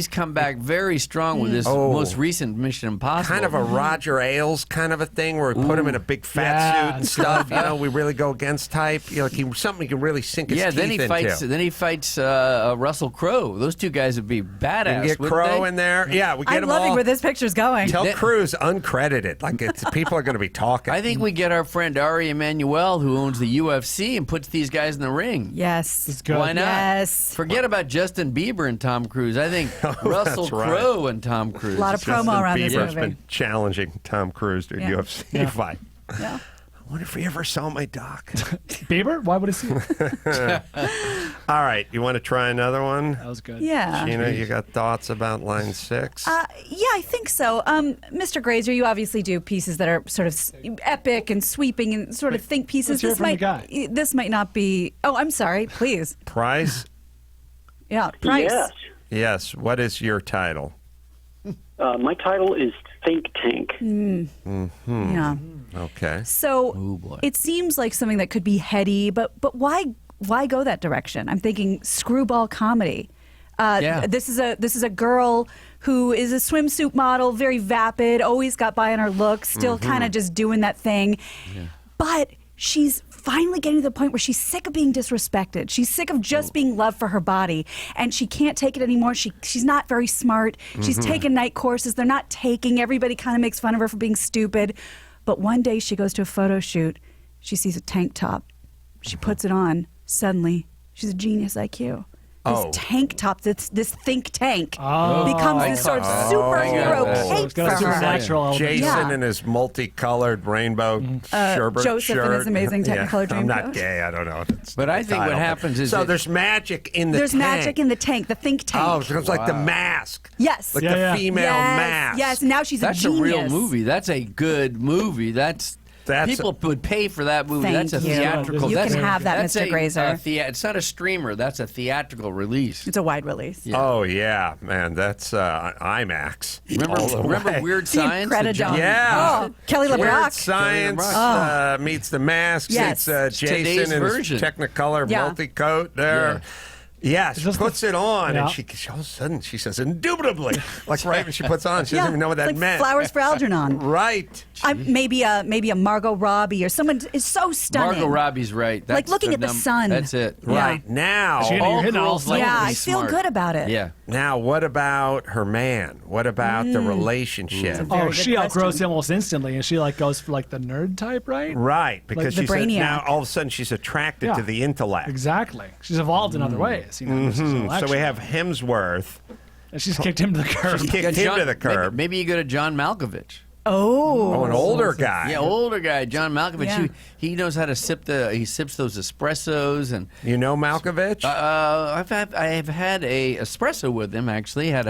come back very strong with this most recent Mission Impossible. kind of a Roger Ailes kind of a thing where we put him in a big fat Yeah, suit and stuff. We really go against type. Something he can really sink his teeth then he into. fights. Then he fights Russell Crowe. Those two guys would be badass. You get wouldn't Crow they? in there. Yeah, we get I'm them loving all. where this picture's going. Tell Cruz uncredited. Like people are going to be talking. I think we get our friend Ari Emanuel, who owns the UFC, and puts these guys in the ring. Yes. It's good. Why not? Yes. Forget about Justin Bieber and Tom Cruise. I think Russell that's right. Crowe and Tom Cruise. A lot of Justin promo around this Bieber's movie. been challenging Tom Cruise to a Yeah. UFC fight. Yeah. I wonder if he ever saw my doc. Bieber? Why would he see it? All right, you want to try another one? That was good. Yeah. Gina, you got thoughts about line 6? Yeah, I think so. Mr. Grazer, you obviously do pieces that are sort of epic and sweeping and sort of think pieces. Let's hear it from the guy. This might not be. Oh, I'm sorry. Please. Price? Yeah, Price. Yes. Yes. What is your title? My title is Think Tank. Yeah. Okay. So boy. it seems like something that could be heady, but why go that direction? I'm thinking screwball comedy. Yeah. This is a girl who is a swimsuit model, very vapid, always got by on her looks, still kind of just doing that thing. Yeah. But she's finally getting to the point where she's sick of being disrespected. She's sick of just being loved for her body, and she can't take it anymore. She's not very smart. She's taking night courses. They're not taking. Everybody kind of makes fun of her for being stupid. But one day she goes to a photo shoot. She sees a tank top. She puts it on. Suddenly, she's a genius IQ. tank top, this think tank, Oh. becomes I this sort of caught that. superhero Oh, cape it's got a for her. supernatural element. Jason Yeah. in his multicolored rainbow sherbet Joseph in shirt. his amazing Technicolor I'm not Dreamcoat. gay. I don't know. It's But I think what title. happens is so that- there's magic in the There's tank. magic in the tank, the think tank. Oh, so it's like the mask. Yes. Like Yeah, the yeah. female yes, mask. Yes, now she's That's a a genius. real movie. That's a good movie. That's people would pay for that movie. Thank That's a you. theatrical. You that's can have that, that's Mr. Grazer. It's not a streamer. That's a theatrical release. It's a wide release. Yeah. Oh yeah, man, that's IMAX. Remember Weird Science? Incredible. Yeah. Oh, Kelly Weird LeBrock. Science Oh. meets the mask. Yes. It's Today's Jason in his version. Technicolor Yeah. multi-coat there. Yeah, she this puts it on, Yeah. and she all of a sudden she says, indubitably. Like right when she puts it on, she doesn't even know what that like meant. Flowers for Algernon. Right. Maybe a Margot Robbie or someone is so stunning. Margot Robbie's right. Like looking at the sun. That's it. Yeah. Right. Now, You're All hitting all girls like Yeah, to be I feel smart. good about it. Yeah. now, what about her man? What about the relationship? Very Oh, good she outgrows question. him almost instantly, and she like goes for like the nerd type, right? Right, because the she said brainiac. now all of a sudden she's attracted Yeah. to the intellect. Exactly. She's evolved in other ways. You know, this is an So we election. have Hemsworth. And she's kicked him to the curb. She kicked him to the curb. Maybe you go to John Malkovich. Oh. An older guy. Yeah, older guy, John Malkovich. Yeah. He knows how to he sips those espressos, and You know Malkovich? I have had a espresso with him. Actually, had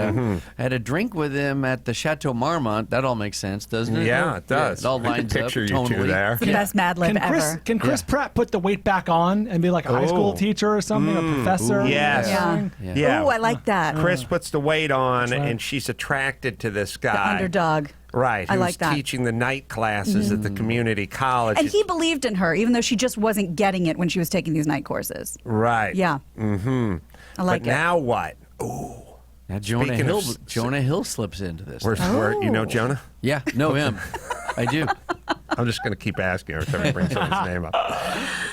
a drink with him at the Chateau Marmont. That all makes sense, doesn't it? Yeah, it does. it all I can lines picture up you two tonally. there. The best Mad Lib ever. Can Chris Pratt put the weight back on and be like a high school Oh. teacher or something, a professor? Yes. Yeah. Yeah. Ooh, I like that. Chris puts the weight on, right. and she's attracted to this The guy. underdog. Right. I who's like that. teaching the night classes at the community college. And he believed in her, even though she just wasn't getting it when she was taking these night courses. Right. Yeah. Mm-hmm. I like but it. now what? Ooh. Now Jonah Speaking Hill, of Jonah Hill slips into this. You know Jonah? Yeah, know him. I do. I'm just going to keep asking every time I bring someone's name up.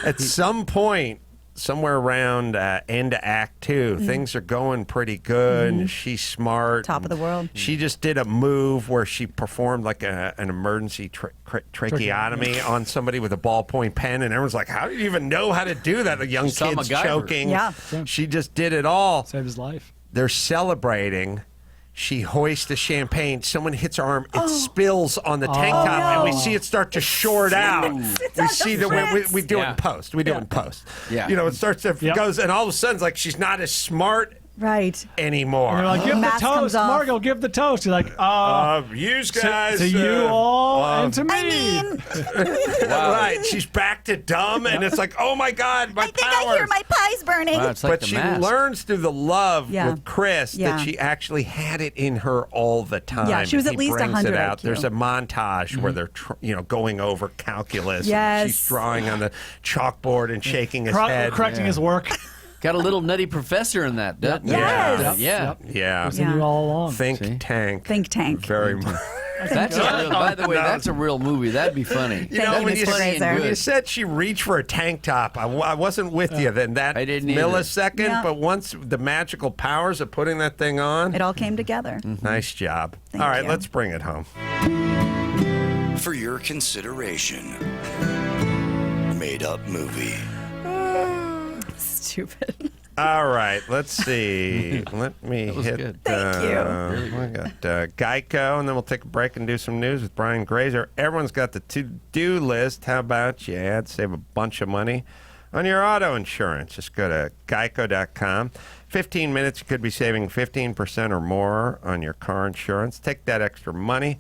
At some point, somewhere around end of Act 2, things are going pretty good. And she's smart. Top of the world. She just did a move where she performed like an emergency tracheotomy on somebody with a ballpoint pen, and everyone's like, "How did you even know how to do that?" A young Saw kid's MacGyver. choking. Yeah. She just did it all. Saved his life. They're celebrating. She hoists the champagne. Someone hits her arm. It spills on the tank top, and we see it start to short out. We see that we do it Yeah. in post. We do it in post. Yeah. You know, it starts to Yep. goes, and all of a sudden, it's like she's not as smart Right. anymore. And they're like, give the Mask comes toast, off. Margot, give the toast. You're like, you guys, to you all and to me. I mean, right? She's back to dumb, and it's like, oh my God, my I think powers. I hear my pies burning. Wow, it's like But the she mask. learns through the love Yeah. with Chris Yeah. that she actually had it in her all the time. Yeah, she was and at he least brings 100 it out. IQ. There's a montage where they're going over calculus. And Yes. she's drawing on the chalkboard and shaking his head. Correcting his work. Got a little nutty professor in that. doesn't it? Yes. Yeah. Yeah. Was in you all along. Think tank. Think tank. Very much. That's a real, by the way, that's a real movie. That'd be funny. You know, when Mr. you, Grazer. when you said she reached for a tank top, I wasn't with you then that I didn't either. millisecond, Yeah. but once the magical powers of putting that thing on, It all came together. nice job. Thank All right, you. let's bring it home. For your consideration, made up movie. Stupid. All right, let's see. Let me hit. good. Thank you. We got Geico, and then we'll take a break and do some news with Brian Grazer. Everyone's got the to-do list. How about you save a bunch of money on your auto insurance? Just go to geico.com. 15 minutes, you could be saving 15% or more on your car insurance. Take that extra money,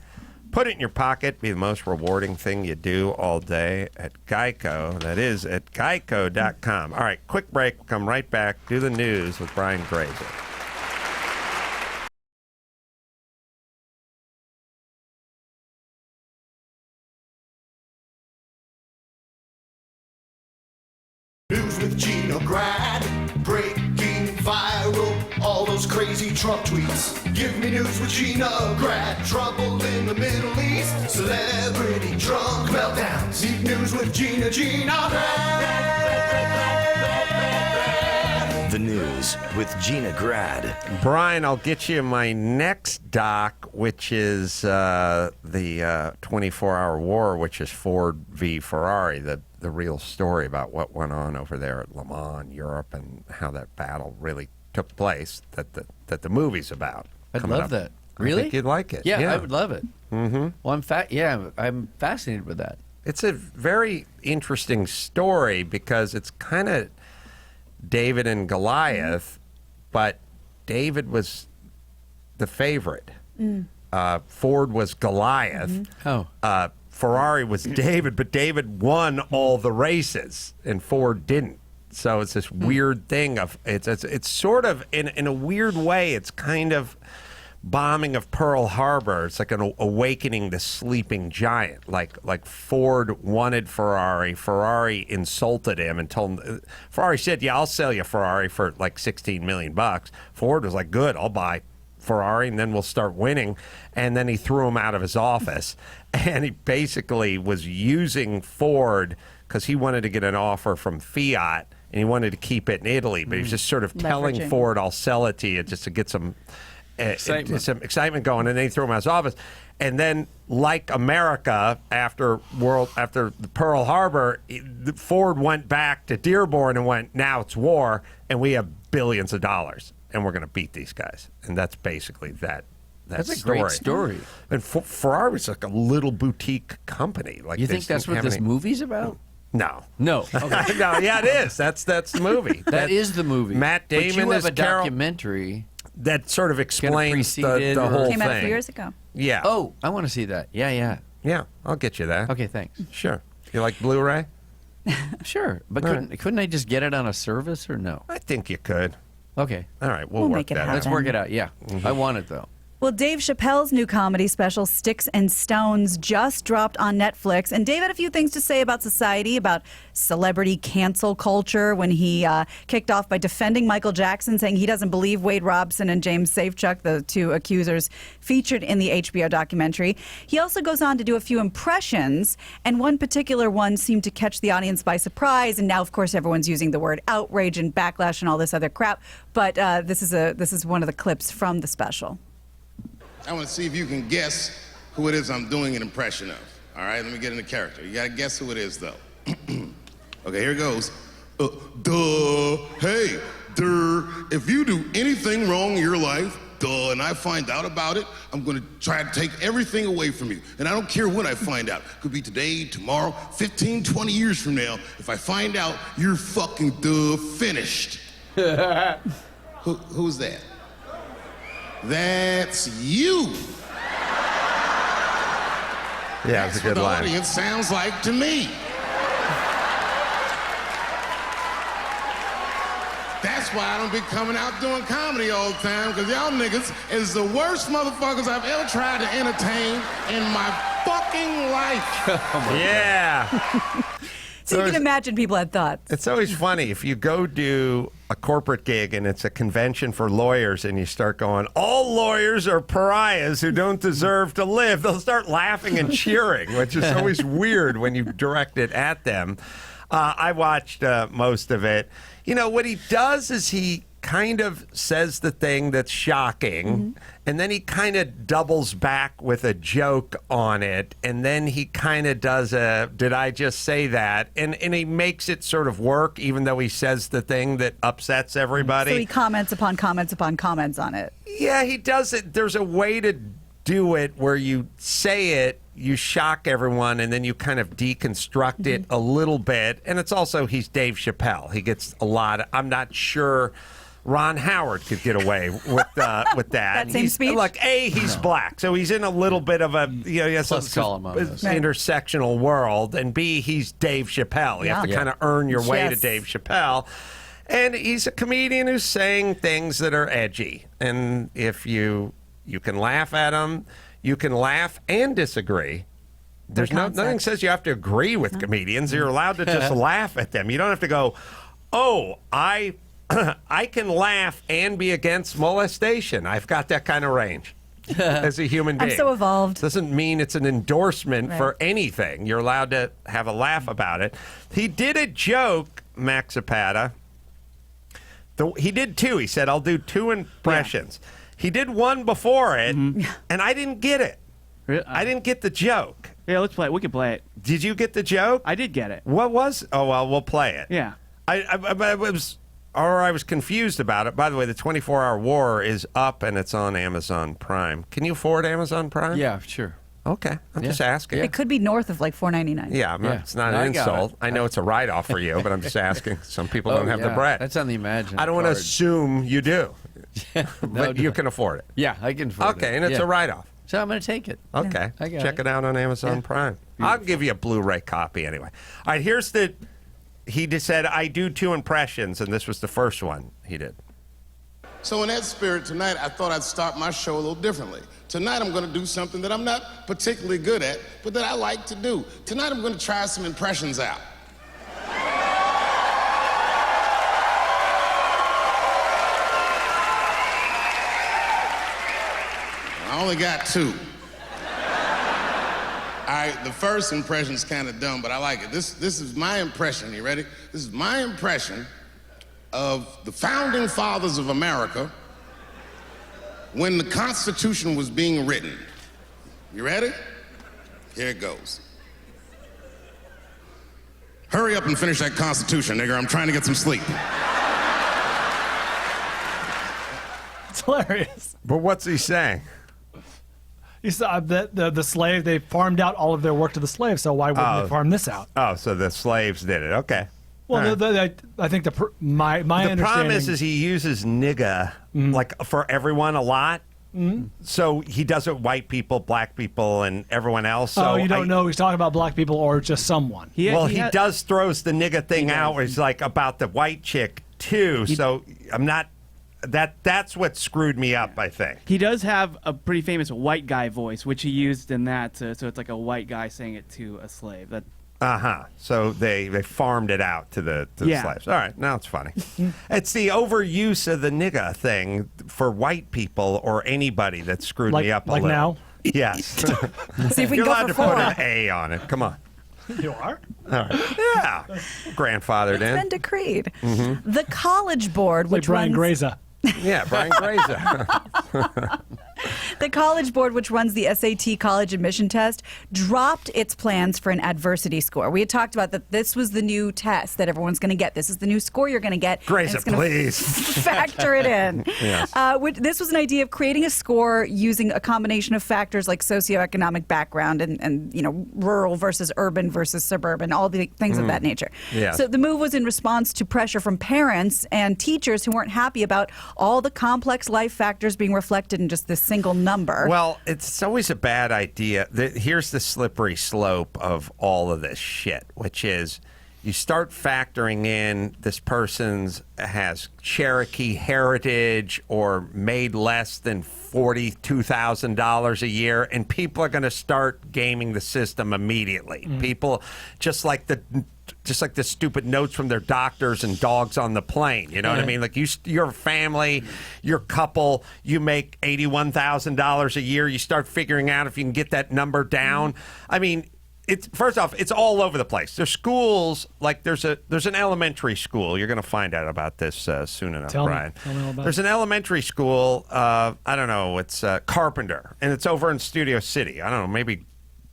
put it in your pocket, be the most rewarding thing you do all day at Geico. That is at geico.com. All right, quick break. We'll come right back. Do the news with Brian Grazer. News with Gina Grad, breaking viral, all those crazy Trump tweets. Give me news with Gina Grad, trouble in the Middle East, celebrity drunk meltdowns. Need news with Gina Grad. The news with Gina Grad. Brian, I'll get you my next doc, which is the 24-hour war, which is Ford v Ferrari, the real story about what went on over there at Le Mans, Europe, and how that battle really took place that the movie's about. I'd love that. Really? I think you'd like it. Yeah, I would love it. Mm-hmm. Well, I'm fascinated with that. It's a very interesting story because it's kind of David and Goliath, but David was the favorite. Ford was Goliath. Ferrari was David, but David won all the races and Ford didn't. So it's this weird thing of it's sort of in a weird way. It's kind of bombing of Pearl Harbor. It's like an awakening the sleeping giant. Like Ford wanted Ferrari. Ferrari insulted him and told him. Ferrari said, "Yeah, I'll sell you a Ferrari for like $16 million." Ford was like, "Good, I'll buy Ferrari, and then we'll start winning." And then he threw him out of his office, and he basically was using Ford because he wanted to get an offer from Fiat, and he wanted to keep it in Italy, but he was just sort of telling Ford, "I'll sell it to you," just to get some excitement going, and then he threw him out of his office. And then, like America, after the Pearl Harbor, Ford went back to Dearborn and went, "Now it's war, and we have billions of dollars, and we're going to beat these guys." And that's basically that. That's a great story. And Ferrari was like a little boutique company. Like, you think that's what this movie's about? No. Okay. No. Yeah, it is. That's the movie. that is the movie. Matt Damon but you have is a documentary that sort of explains the whole thing. Came out a few years ago. Yeah. Oh, I want to see that. Yeah. Yeah, I'll get you that. Okay, thanks. Sure. You like Blu-ray? Sure, but couldn't I just get it on a service or no? I think you could. Okay. All right, we'll work make it that happen. out. Let's work it out. Yeah, I want it though. Well, Dave Chappelle's new comedy special, Sticks and Stones, just dropped on Netflix. And Dave had a few things to say about society, about celebrity cancel culture, when he kicked off by defending Michael Jackson, saying he doesn't believe Wade Robson and James Safechuck, the two accusers featured in the HBO documentary. He also goes on to do a few impressions, and one particular one seemed to catch the audience by surprise. And now, of course, everyone's using the word outrage and backlash and all this other crap. But this is one of the clips from the special. I want to see if you can guess who it is I'm doing an impression of. All right, let me get into character. You got to guess who it is, though. Okay, here it goes. Hey, if you do anything wrong in your life, and I find out about it, I'm going to try to take everything away from you. And I don't care when I find out. Could be today, tomorrow, 15, 20 years from now. If I find out, you're fucking finished. Who's that? That's you. Yeah, it's a good line. That's what the audience sounds like to me. That's why I don't be coming out doing comedy all the time, because y'all niggas is the worst motherfuckers I've ever tried to entertain in my fucking life. Yeah. So you can imagine people had thoughts. It's always funny if you go do a corporate gig and it's a convention for lawyers and you start going, "All lawyers are pariahs who don't deserve to live." They'll start laughing and cheering, which is always weird when you direct it at them. I watched most of it. You know, what he does is he kind of says the thing that's shocking, and then he kind of doubles back with a joke on it, and then he kind of does a, "Did I just say that?" And he makes it sort of work, even though he says the thing that upsets everybody. So he comments upon comments upon comments on it. Yeah, he does it. There's a way to do it where you say it, you shock everyone, and then you kind of deconstruct it a little bit. And it's also, he's Dave Chappelle. He gets a lot. I'm not sure Ron Howard could get away with that. That same speech? Like, he's black, so he's in a little bit of a intersectional world, and B, he's Dave Chappelle. You have to kind of earn your way to Dave Chappelle. And he's a comedian who's saying things that are edgy. And if you can laugh at him, you can laugh and disagree. There's nothing says you have to agree with comedians. You're allowed to just laugh at them. You don't have to go, "Oh, I can laugh and be against molestation." I've got that kind of range as a human being. I'm so evolved. Doesn't mean it's an endorsement for anything. You're allowed to have a laugh about it. He did a joke, Max Zapata. He did two. He said, "I'll do two impressions." Yeah. He did one before it, and I didn't get it. I didn't get the joke. Yeah, let's play it. We can play it. Did you get the joke? I did get it. What was? Oh, well, we'll play it. Yeah. I was I was confused about it. By the way, the 24-Hour War is up and it's on Amazon Prime. Can you afford Amazon Prime? Yeah, sure. Okay, I'm just asking. It could be north of like $4.99. Yeah, it's not an insult. I know it's a write-off for you, but I'm just asking. Some people don't have the bread. That's on the Imagine. I don't want to assume you do, but you can afford it. Yeah, I can afford it. Okay, and it's a write-off. So I'm going to take it. Okay, I got check it out on Amazon Prime. I'll give you a Blu-ray copy anyway. All right, here's the... He just said, I do 2 impressions, and this was the first one he did. So in that spirit, tonight I thought I'd start my show a little differently. Tonight I'm going to do something that I'm not particularly good at, but that I like to do. Tonight I'm going to try some impressions out. I only got 2. All right, the first impression's kind of dumb, but I like it. This is my impression. You ready? This is my impression of the founding fathers of America when the Constitution was being written. You ready? Here it goes. Hurry up and finish that Constitution, nigger. I'm trying to get some sleep. It's hilarious. But what's he saying? He said that the slave, they farmed out all of their work to the slaves, so why wouldn't they farm this out? Oh, so the slaves did it. Okay. Well, I think my understanding... The problem is he uses nigga like for everyone a lot. So he does it white people, black people, and everyone else. So you don't know he's talking about black people or just someone. He does throws the nigga thing out where he's like about the white chick too. So I'm not... That's what screwed me up, I think. He does have a pretty famous white guy voice, which he used in that, so it's like a white guy saying it to a slave. So they farmed it out to the slaves. All right, now it's funny. It's the overuse of the nigga thing for white people or anybody that screwed me up a little. Like now? Yes. See if we You're can allowed go to for put 4. an A on it. Come on. You are? All right. Yeah. Grandfathered It's in. been decreed. The College Board, which Brian runs... Grazer. Yeah, Brian Grazer. The College Board, which runs the SAT college admission test, dropped its plans for an adversity score. We had talked about that this was the new test that everyone's going to get. This is the new score you're going to get. Grazer, please. Factor it in. Yes. This was an idea of creating a score using a combination of factors like socioeconomic background and rural versus urban versus suburban, all the things of that nature. Yes. So the move was in response to pressure from parents and teachers who weren't happy about all the complex life factors being reflected in just this single number. Well, it's always a bad idea. Here's the slippery slope of all of this shit, which is you start factoring in this person's has Cherokee heritage or made less than $42,000 a year, and people are going to start gaming the system immediately. People, just like the stupid notes from their doctors and dogs on the plane. You know what I mean? Like your family, your couple, you make $81,000 a year. You start figuring out if you can get that number down. I mean, first off, it's all over the place. There's schools, like there's an elementary school. You're going to find out about this soon enough, Brian. Tell me all about There's an elementary school, I don't know, it's Carpenter, and it's over in Studio City. I don't know, maybe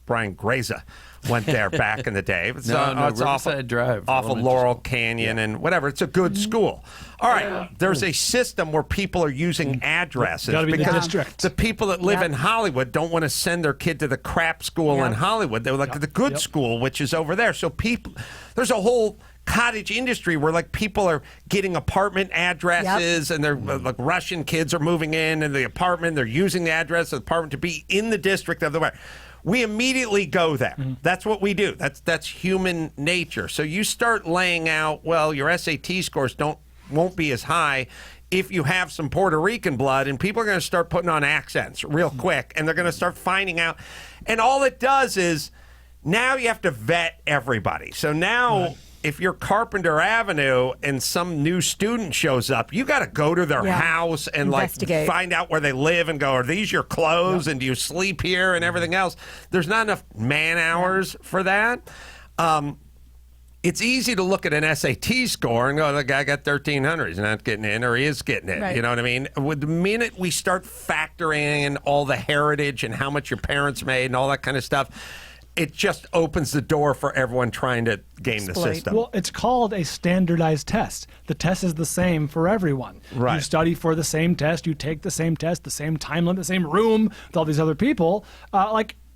Brian Grazer went there back in the day. It's, it's Riverside Drive. off of Laurel Canyon and whatever. It's a good school. All right, there's a system where people are using addresses Gotta be the because district. the people that live in Hollywood don't want to send their kid to the crap school in Hollywood. They're like the good school, which is over there. So there's a whole cottage industry where like people are getting apartment addresses and they're like Russian kids are moving in the apartment. They're using the address of the apartment to be in the district of the way. We immediately go there. That's what we do. That's human nature. So you start laying out, well, your SAT scores won't be as high if you have some Puerto Rican blood, and people are going to start putting on accents real quick, and they're going to start finding out. And all it does is now you have to vet everybody. So now if you're Carpenter Avenue and some new student shows up, you got to go to their house and like find out where they live and go, are these your clothes and do you sleep here and everything else? There's not enough man hours for that. It's easy to look at an SAT score and go, the guy got 1,300. He's not getting in, or he is getting in. Right. You know what I mean? With the minute we start factoring in all the heritage and how much your parents made and all that kind of stuff, it just opens the door for everyone trying to game the system. Well, it's called a standardized test. The test is the same for everyone. Right. You study for the same test. You take the same test, the same time limit, the same room with all these other people.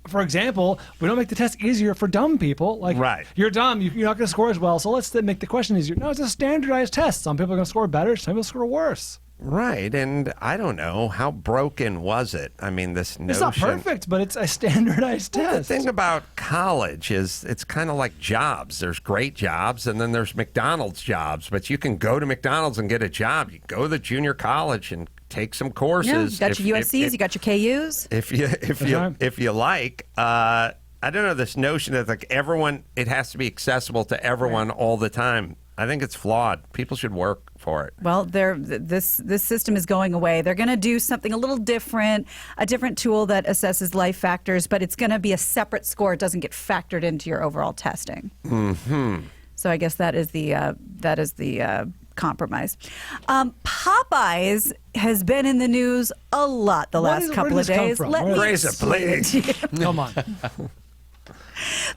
For example, we don't make the test easier for dumb people. Like, you're dumb, you're not going to score as well, so let's make the question easier. No, it's a standardized test. Some people are going to score better, some people score worse. Right, and I don't know, how broken was it? I mean, this notion... It's not perfect, but it's a standardized test. The thing about college is it's kind of like jobs. There's great jobs, and then there's McDonald's jobs. But you can go to McDonald's and get a job. You can go to junior college and take some courses. Yeah, you got your USCs, you got your KUs. If you like. I don't know, this notion that like everyone, it has to be accessible to everyone all the time. I think it's flawed. People should work for it. Well, this system is going away. They're going to do something a little different, a different tool that assesses life factors, but it's going to be a separate score. It doesn't get factored into your overall testing. Mm-hmm. So I guess that is the compromise. Popeyes has been in the news a lot the last couple of days. Grazer, please. Come on.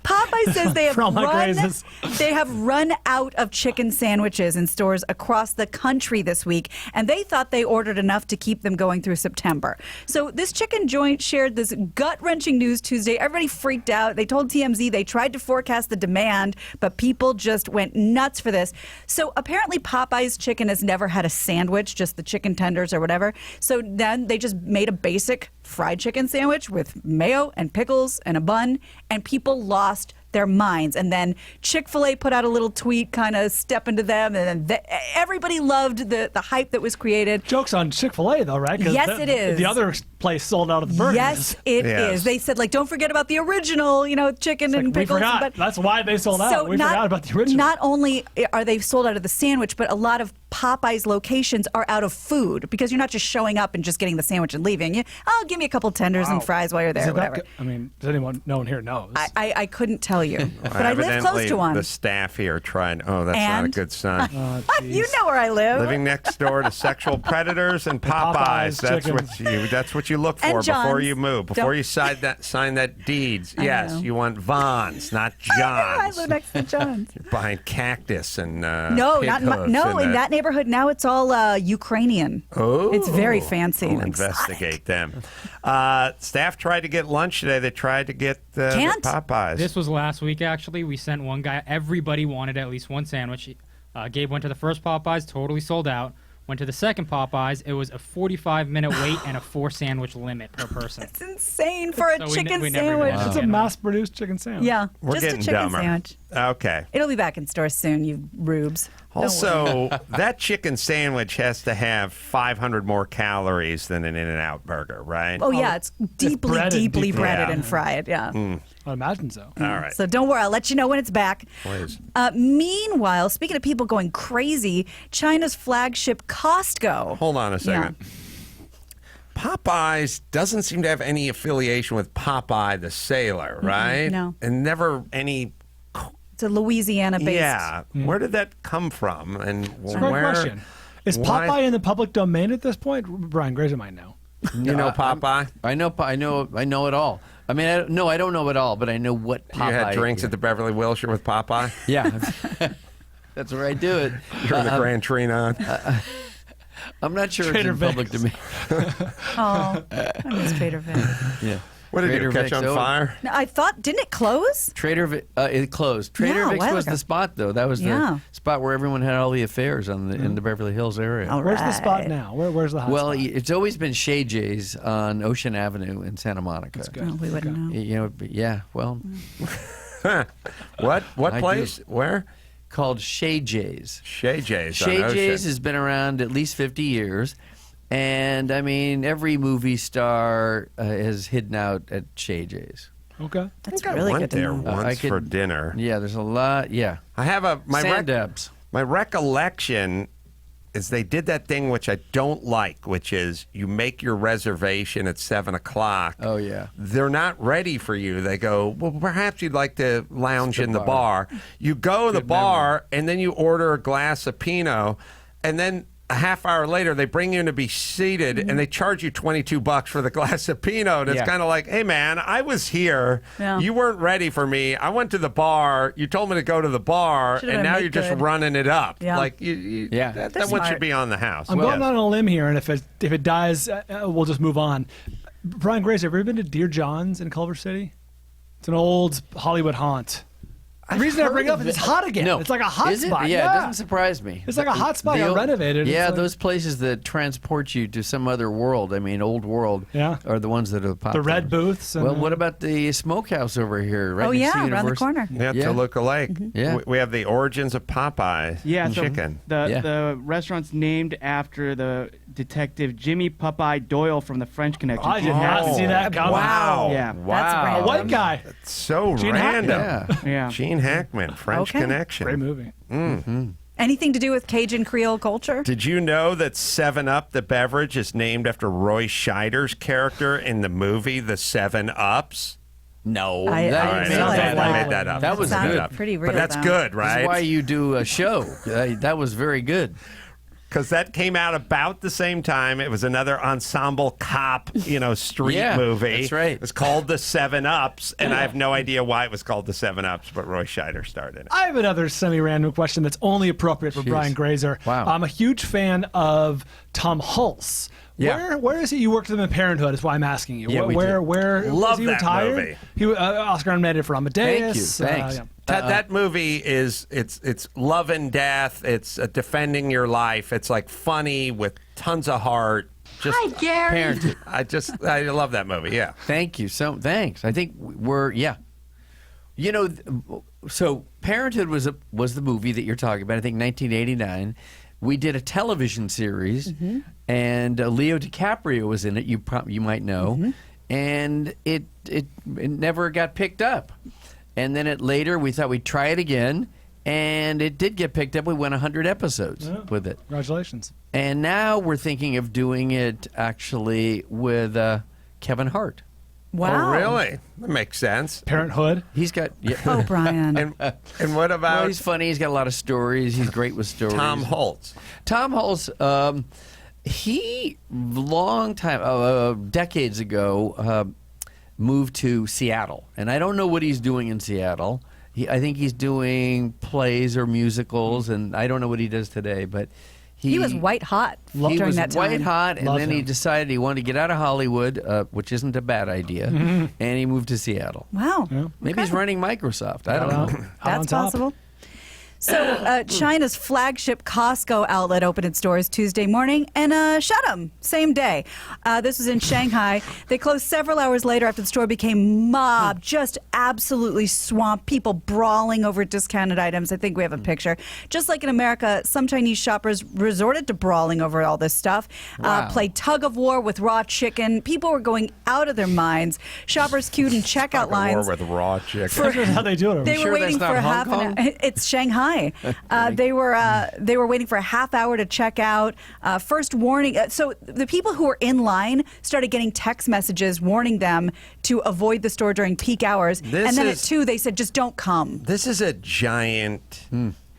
Popeye says they have run out of chicken sandwiches in stores across the country this week, and they thought they ordered enough to keep them going through September. So this chicken joint shared this gut-wrenching news Tuesday. Everybody freaked out. They told TMZ they tried to forecast the demand, but people just went nuts for this. So apparently Popeye's chicken has never had a sandwich, just the chicken tenders or whatever. So then they just made a basic fried chicken sandwich with mayo and pickles and a bun, and people lost their minds. And then Chick-fil-A put out a little tweet kind of stepping to them, and then everybody loved the hype that was created. Joke's on Chick-fil-A though, right? Yes, it is. The other place sold out of the burgers. Yes, it is. They said, like, don't forget about the original, chicken and pickles. We forgot. That's why they sold out. We forgot about the original. Not only are they sold out of the sandwich, but a lot of Popeye's locations are out of food because you're not just showing up and just getting the sandwich and leaving. Give me a couple tenders and fries while you're there. Whatever. Does no one here knows? I couldn't tell you, but I live close to one. The staff here tried. Oh, that's not a good sign. You know where I live. Living next door to sexual predators and Popeyes. That's what you look for before you move. Before you sign that deeds. Yes, you want Vons, not Johns. I live next to Johns. You're buying cactus and no, pig not hooves in that neighborhood. Now it's all Ukrainian. Oh, it's very fancy. We'll investigate them. Staff tried to get lunch today. They tried to get the Popeyes. This was last week, actually. We sent one guy. Everybody wanted at least one sandwich. Gabe went to the first Popeyes, totally sold out. Went to the second Popeyes. It was a 45-minute wait and a 4-sandwich limit per person. It's insane for a chicken sandwich. It's a mass-produced chicken sandwich. Yeah, we're just getting a chicken dumber. sandwich. Okay. It'll be back in stores soon, you rubes. Also, that chicken sandwich has to have 500 more calories than an In-N-Out burger, right? Oh, yeah. It's deeply breaded and fried. Yeah. I imagine so. All right. So don't worry. I'll let you know when it's back. Please. Meanwhile, speaking of people going crazy, China's flagship Costco. Hold on a second. Yeah. Popeyes doesn't seem to have any affiliation with Popeye the Sailor, right? No. And never any... It's a Louisiana-based. Yeah. Where did that come from? And it's a great question. Is Popeye in the public domain at this point? Brian Grazer might know. You know Popeye? I know it all. I mean, I don't know it all, but I know what Popeye. You had drinks at the Beverly Wilshire with Popeye? Yeah. That's where I do it. You're in the Grand Trinon. I'm not sure it's in public domain. Oh, I miss Trader Vic. Yeah. What did you catch on fire? No, I thought, didn't it close? Trader Vic, it closed. Trader Vic's was the spot, though. That was the spot where everyone had all the affairs in the Beverly Hills area. Where's the spot now? Where's the hot spot? It's always been Shay J's on Ocean Avenue in Santa Monica. That's good. Oh, we wouldn't know. Yeah, well. What place? Where? Called Shay J's. Shay J's. Shay J's has been around at least 50 years. And, I mean, every movie star has hidden out at Shay J's. Okay. That's really good to know. I went there once for dinner. Yeah, there's a lot. Yeah. I have my recollection is they did that thing which I don't like, which is you make your reservation at 7 o'clock. Oh, yeah. They're not ready for you. They go, well, perhaps you'd like to lounge in the bar. You go to the bar, and then you order a glass of Pinot, and then a half hour later, they bring you in to be seated, and they charge you $22 for the glass of Pinot. And it's kind of like, hey, man, I was here. Yeah. You weren't ready for me. I went to the bar. You told me to go to the bar, Should've and been now make you're just good. running it up. Yeah. Like, that one should be on the house. I'm going on a limb here, and if it dies, we'll just move on. Brian Grazer, have you ever been to Dear John's in Culver City? It's an old Hollywood haunt. The reason I bring it up is it's hot again. No. It's like a hot Is it? spot. Yeah, it doesn't surprise me. It's like a hot spot. Got renovated. Yeah, It's like- those places that transport you to some other world, I mean, old world, are the ones that are popular. The red booths. And Well, what about the smokehouse over here? Right Oh, next to yeah, around the University? corner. Yeah, Toluca Lake. Yeah. We have the origins of Popeye chicken. The restaurant's named after the detective Jimmy Popeye Doyle from the French Connection. I did not see that coming. Wow. Yeah. Wow. A white guy. That's so Gene random. Hackman. Yeah. Gene Hackman, French Okay. Connection. Great movie. Anything to do with Cajun Creole culture? Did you know that 7-Up, the beverage, is named after Roy Scheider's character in the movie The 7-Ups? No, I that, didn't realize that. I made that up. That was Sounded good. pretty real, But that's though. good, right? That's why you do a show. That was very good. Because that came out about the same time. It was another ensemble cop, street Yeah, movie. that's right. It was called The 7-Ups, and I have no idea why it was called The 7-Ups, but Roy Scheider starred in it. I have another semi-random question that's only appropriate for Brian Grazer. Wow. I'm a huge fan of Tom Hulse. Yeah. Where is he? You worked with him in Parenthood. Is why I'm asking you. Yeah, we where did. Love is he that retired? movie. He Oscar nominated for Amadeus. Thank you. Thanks. That movie is it's love and death. It's defending your life. It's like funny with tons of heart. Just Hi, Gary. Parenthood. I love that movie. Yeah. Thank you. Thanks. I think so Parenthood was the movie that you're talking about. I think 1989. We did a television series, and Leo DiCaprio was in it. You might know, and it never got picked up. And then later we thought we'd try it again, and it did get picked up. We went 100 episodes with it. Congratulations. And now we're thinking of doing it actually with Kevin Hart. Wow. Oh, really? That makes sense. Parenthood. He's got Oh, Brian. And what about well, he's funny. He's got a lot of stories. He's great with stories. Tom Hulse? Tom Hulse, he long time decades ago moved to Seattle, and I don't know what he's doing in Seattle. I think he's doing plays or musicals, and I don't know what he does today, but he was white hot he during was that time. white hot, and Love then he him. decided he wanted to get out of Hollywood, which isn't a bad idea, and he moved to Seattle. Wow. Maybe he's running Microsoft. I don't know. That's possible. So China's flagship Costco outlet opened its doors Tuesday morning and shut them same day. This was in Shanghai. They closed several hours later after the store became mobbed, just absolutely swamped, people brawling over discounted items. I think we have a picture. Just like in America, some Chinese shoppers resorted to brawling over all this stuff, Wow. played tug of war with raw chicken. People were going out of their minds. Shoppers queued in checkout lines. War with raw chicken. That's how they do it. They were waiting for half an hour. It's Shanghai. They were waiting for a half hour to check out. First warning. So the people who were in line started getting text messages warning them to avoid the store during peak hours. And then at 2, they said, just don't come. This is a giant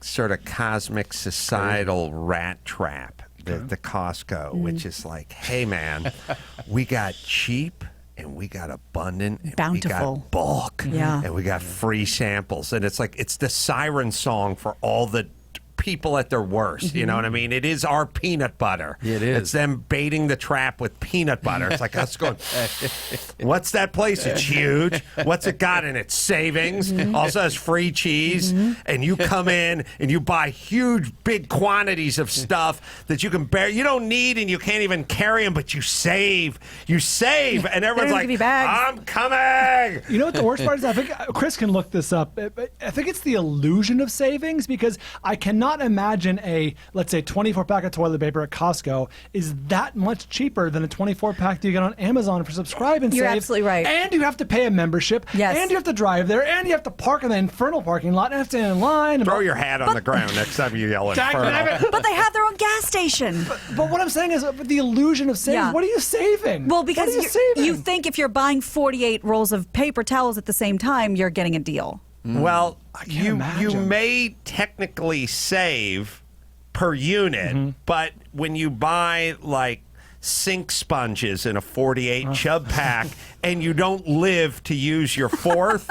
sort of cosmic societal rat trap, the Costco, which is like, hey, man, we got cheap. And we got abundant, and Bountiful. we got bulk, and we got free samples. And it's like, it's the siren song for all the people at their worst. You know what I mean? It is our peanut butter. It is. It's them baiting the trap with peanut butter. It's like us going, what's that place? It's huge. What's it got in it? Savings. Also has free cheese. And you come in and you buy huge, big quantities of stuff that you can bear. You don't need and you can't even carry them, but you save. You save. And everyone's don't like, give you bags. I'm coming. You know what the worst part is? I think Chris can look this up. I think it's the illusion of savings because I cannot imagine let's say, 24-pack of toilet paper at Costco is that much cheaper than a 24-pack that you get on Amazon for subscribe and You're save. absolutely right. And you have to pay a membership. Yes. And you have to drive there. And you have to park in the infernal parking lot and have to stand in line. And Throw your hat on the ground next time you yell Dang, Inferno. But they have their own gas station. But what I'm saying is the illusion of savings. Yeah. What are you saving? Well, because what are you saving? you think if you're buying 48 rolls of paper towels at the same time, you're getting a deal. Well, you imagine. may technically save per unit, but when you buy like sink sponges in a 48 chub pack and you don't live to use your fourth,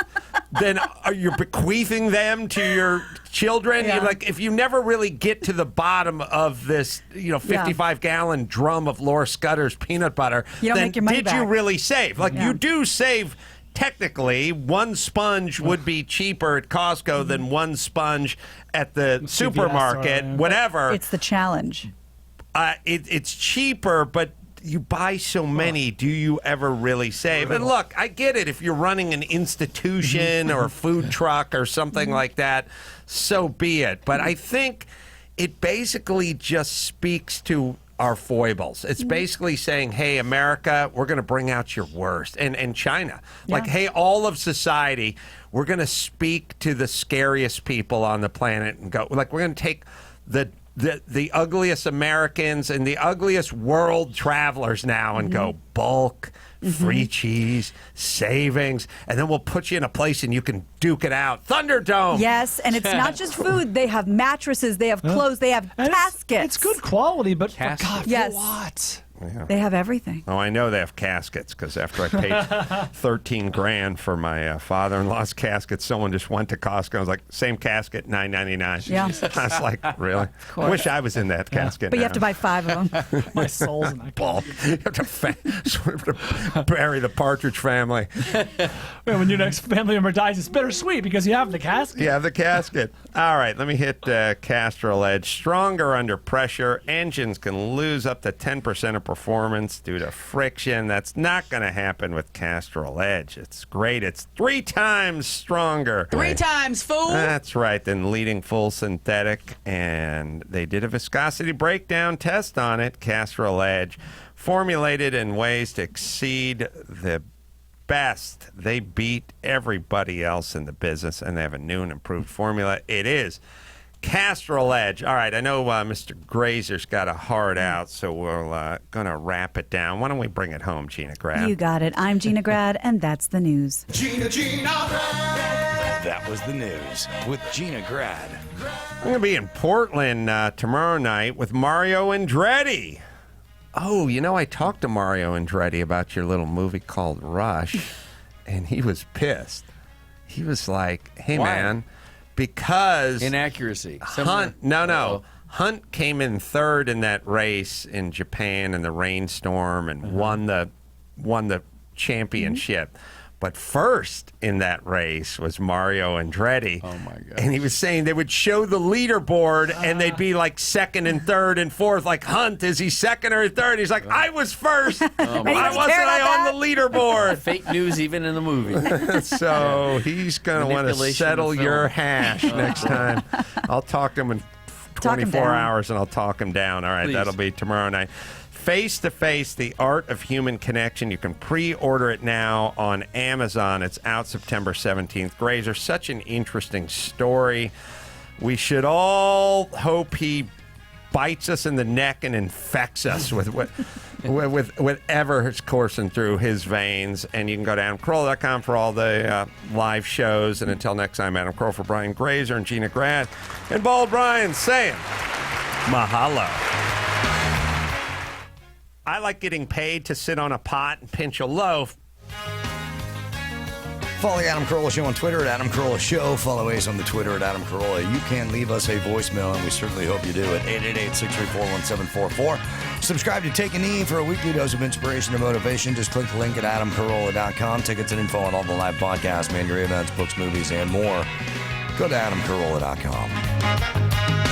then you're bequeathing them to your children. Yeah. You're like, if you never really get to the bottom of this, 55-gallon drum of Laura Scudder's peanut butter, You don't then make your money did you back. really save? Like, you do save. Technically, one sponge would be cheaper at Costco than one sponge at the supermarket, whatever. It's the challenge. It's cheaper, but you buy so many, do you ever really save? And look, I get it. If you're running an institution or a food truck or something like that, so be it. But I think it basically just speaks to our foibles. It's basically saying, hey, America, we're going to bring out your worst. And China. Like, hey, all of society, we're going to speak to the scariest people on the planet and go, like, we're going to take the ugliest Americans and the ugliest world travelers now and go bulk, free cheese, savings, and then we'll put you in a place and you can duke it out. Thunderdome. Yes, and it's not just food. They have mattresses, they have clothes, they have caskets. It's good quality, but for God, Yes. for what? Yeah. They have everything. Oh, I know they have caskets because after I paid $13,000 for my father-in-law's casket, someone just went to Costco and was like, same casket, $9.99. Yeah. I was like, really? I wish I was in that casket. But you now. have to buy 5 of them. My soul's in that. Bulk. You have to bury the Partridge Family. When your next family member dies, it's bittersweet because you have the casket. You have the casket. All right, let me hit Castrol Edge. Stronger under pressure. Engines can lose up to 10% of performance due to friction. That's not going to happen with Castrol Edge. It's great. It's 3 times stronger. 3 times, fool. That's right, than leading full synthetic. And they did a viscosity breakdown test on it. Castrol Edge, formulated in ways to exceed the best. They beat everybody else in the business, and they have a new and improved formula. It is Castrol Edge. All right, I know Mr. Grazer's got a hard out, so we're going to wrap it down. Why don't we bring it home, Gina Grad? You got it. I'm Gina Grad, and that's the news. Gina Grad. That was the news with Gina Grad. I'm going to be in Portland tomorrow night with Mario Andretti. Oh, I talked to Mario Andretti about your little movie called Rush, and he was pissed. He was like, hey, Why? man, because Inaccuracy. Hunt, Hunt came in third in that race in Japan in the rainstorm and won the championship. But first in that race was Mario Andretti. Oh, my God. And he was saying they would show the leaderboard and they'd be like second and third and fourth. Like, Hunt, is he second or third? He's like, I was first. Why wasn't I on the leaderboard? Fake news even in the movie. So he's going to want to Manipulation settle of film. your hash next time. I'll talk to him in Talk him 24 down. hours and I'll talk him down. All right, Please. that'll be tomorrow night. Face to Face, The Art of Human Connection. You can pre-order it now on Amazon. It's out September 17th. Grazer, such an interesting story. We should all hope he bites us in the neck and infects us with whatever is coursing through his veins. And you can go to AdamCarolla.com for all the live shows. And until next time, Adam Carolla for Brian Grazer and Gina Grad and Bald Brian saying mahalo. I like getting paid to sit on a pot and pinch a loaf. Follow the Adam Carolla Show on Twitter at Adam Carolla Show. Follow Ace on the Twitter at Adam Carolla. You can leave us a voicemail, and we certainly hope you do at 888-634-1744. Subscribe to Take a Knee for a weekly dose of inspiration and motivation. Just click the link at AdamCarolla.com. Tickets and info on all the live podcasts, Mandarin events, books, movies, and more. Go to AdamCarolla.com.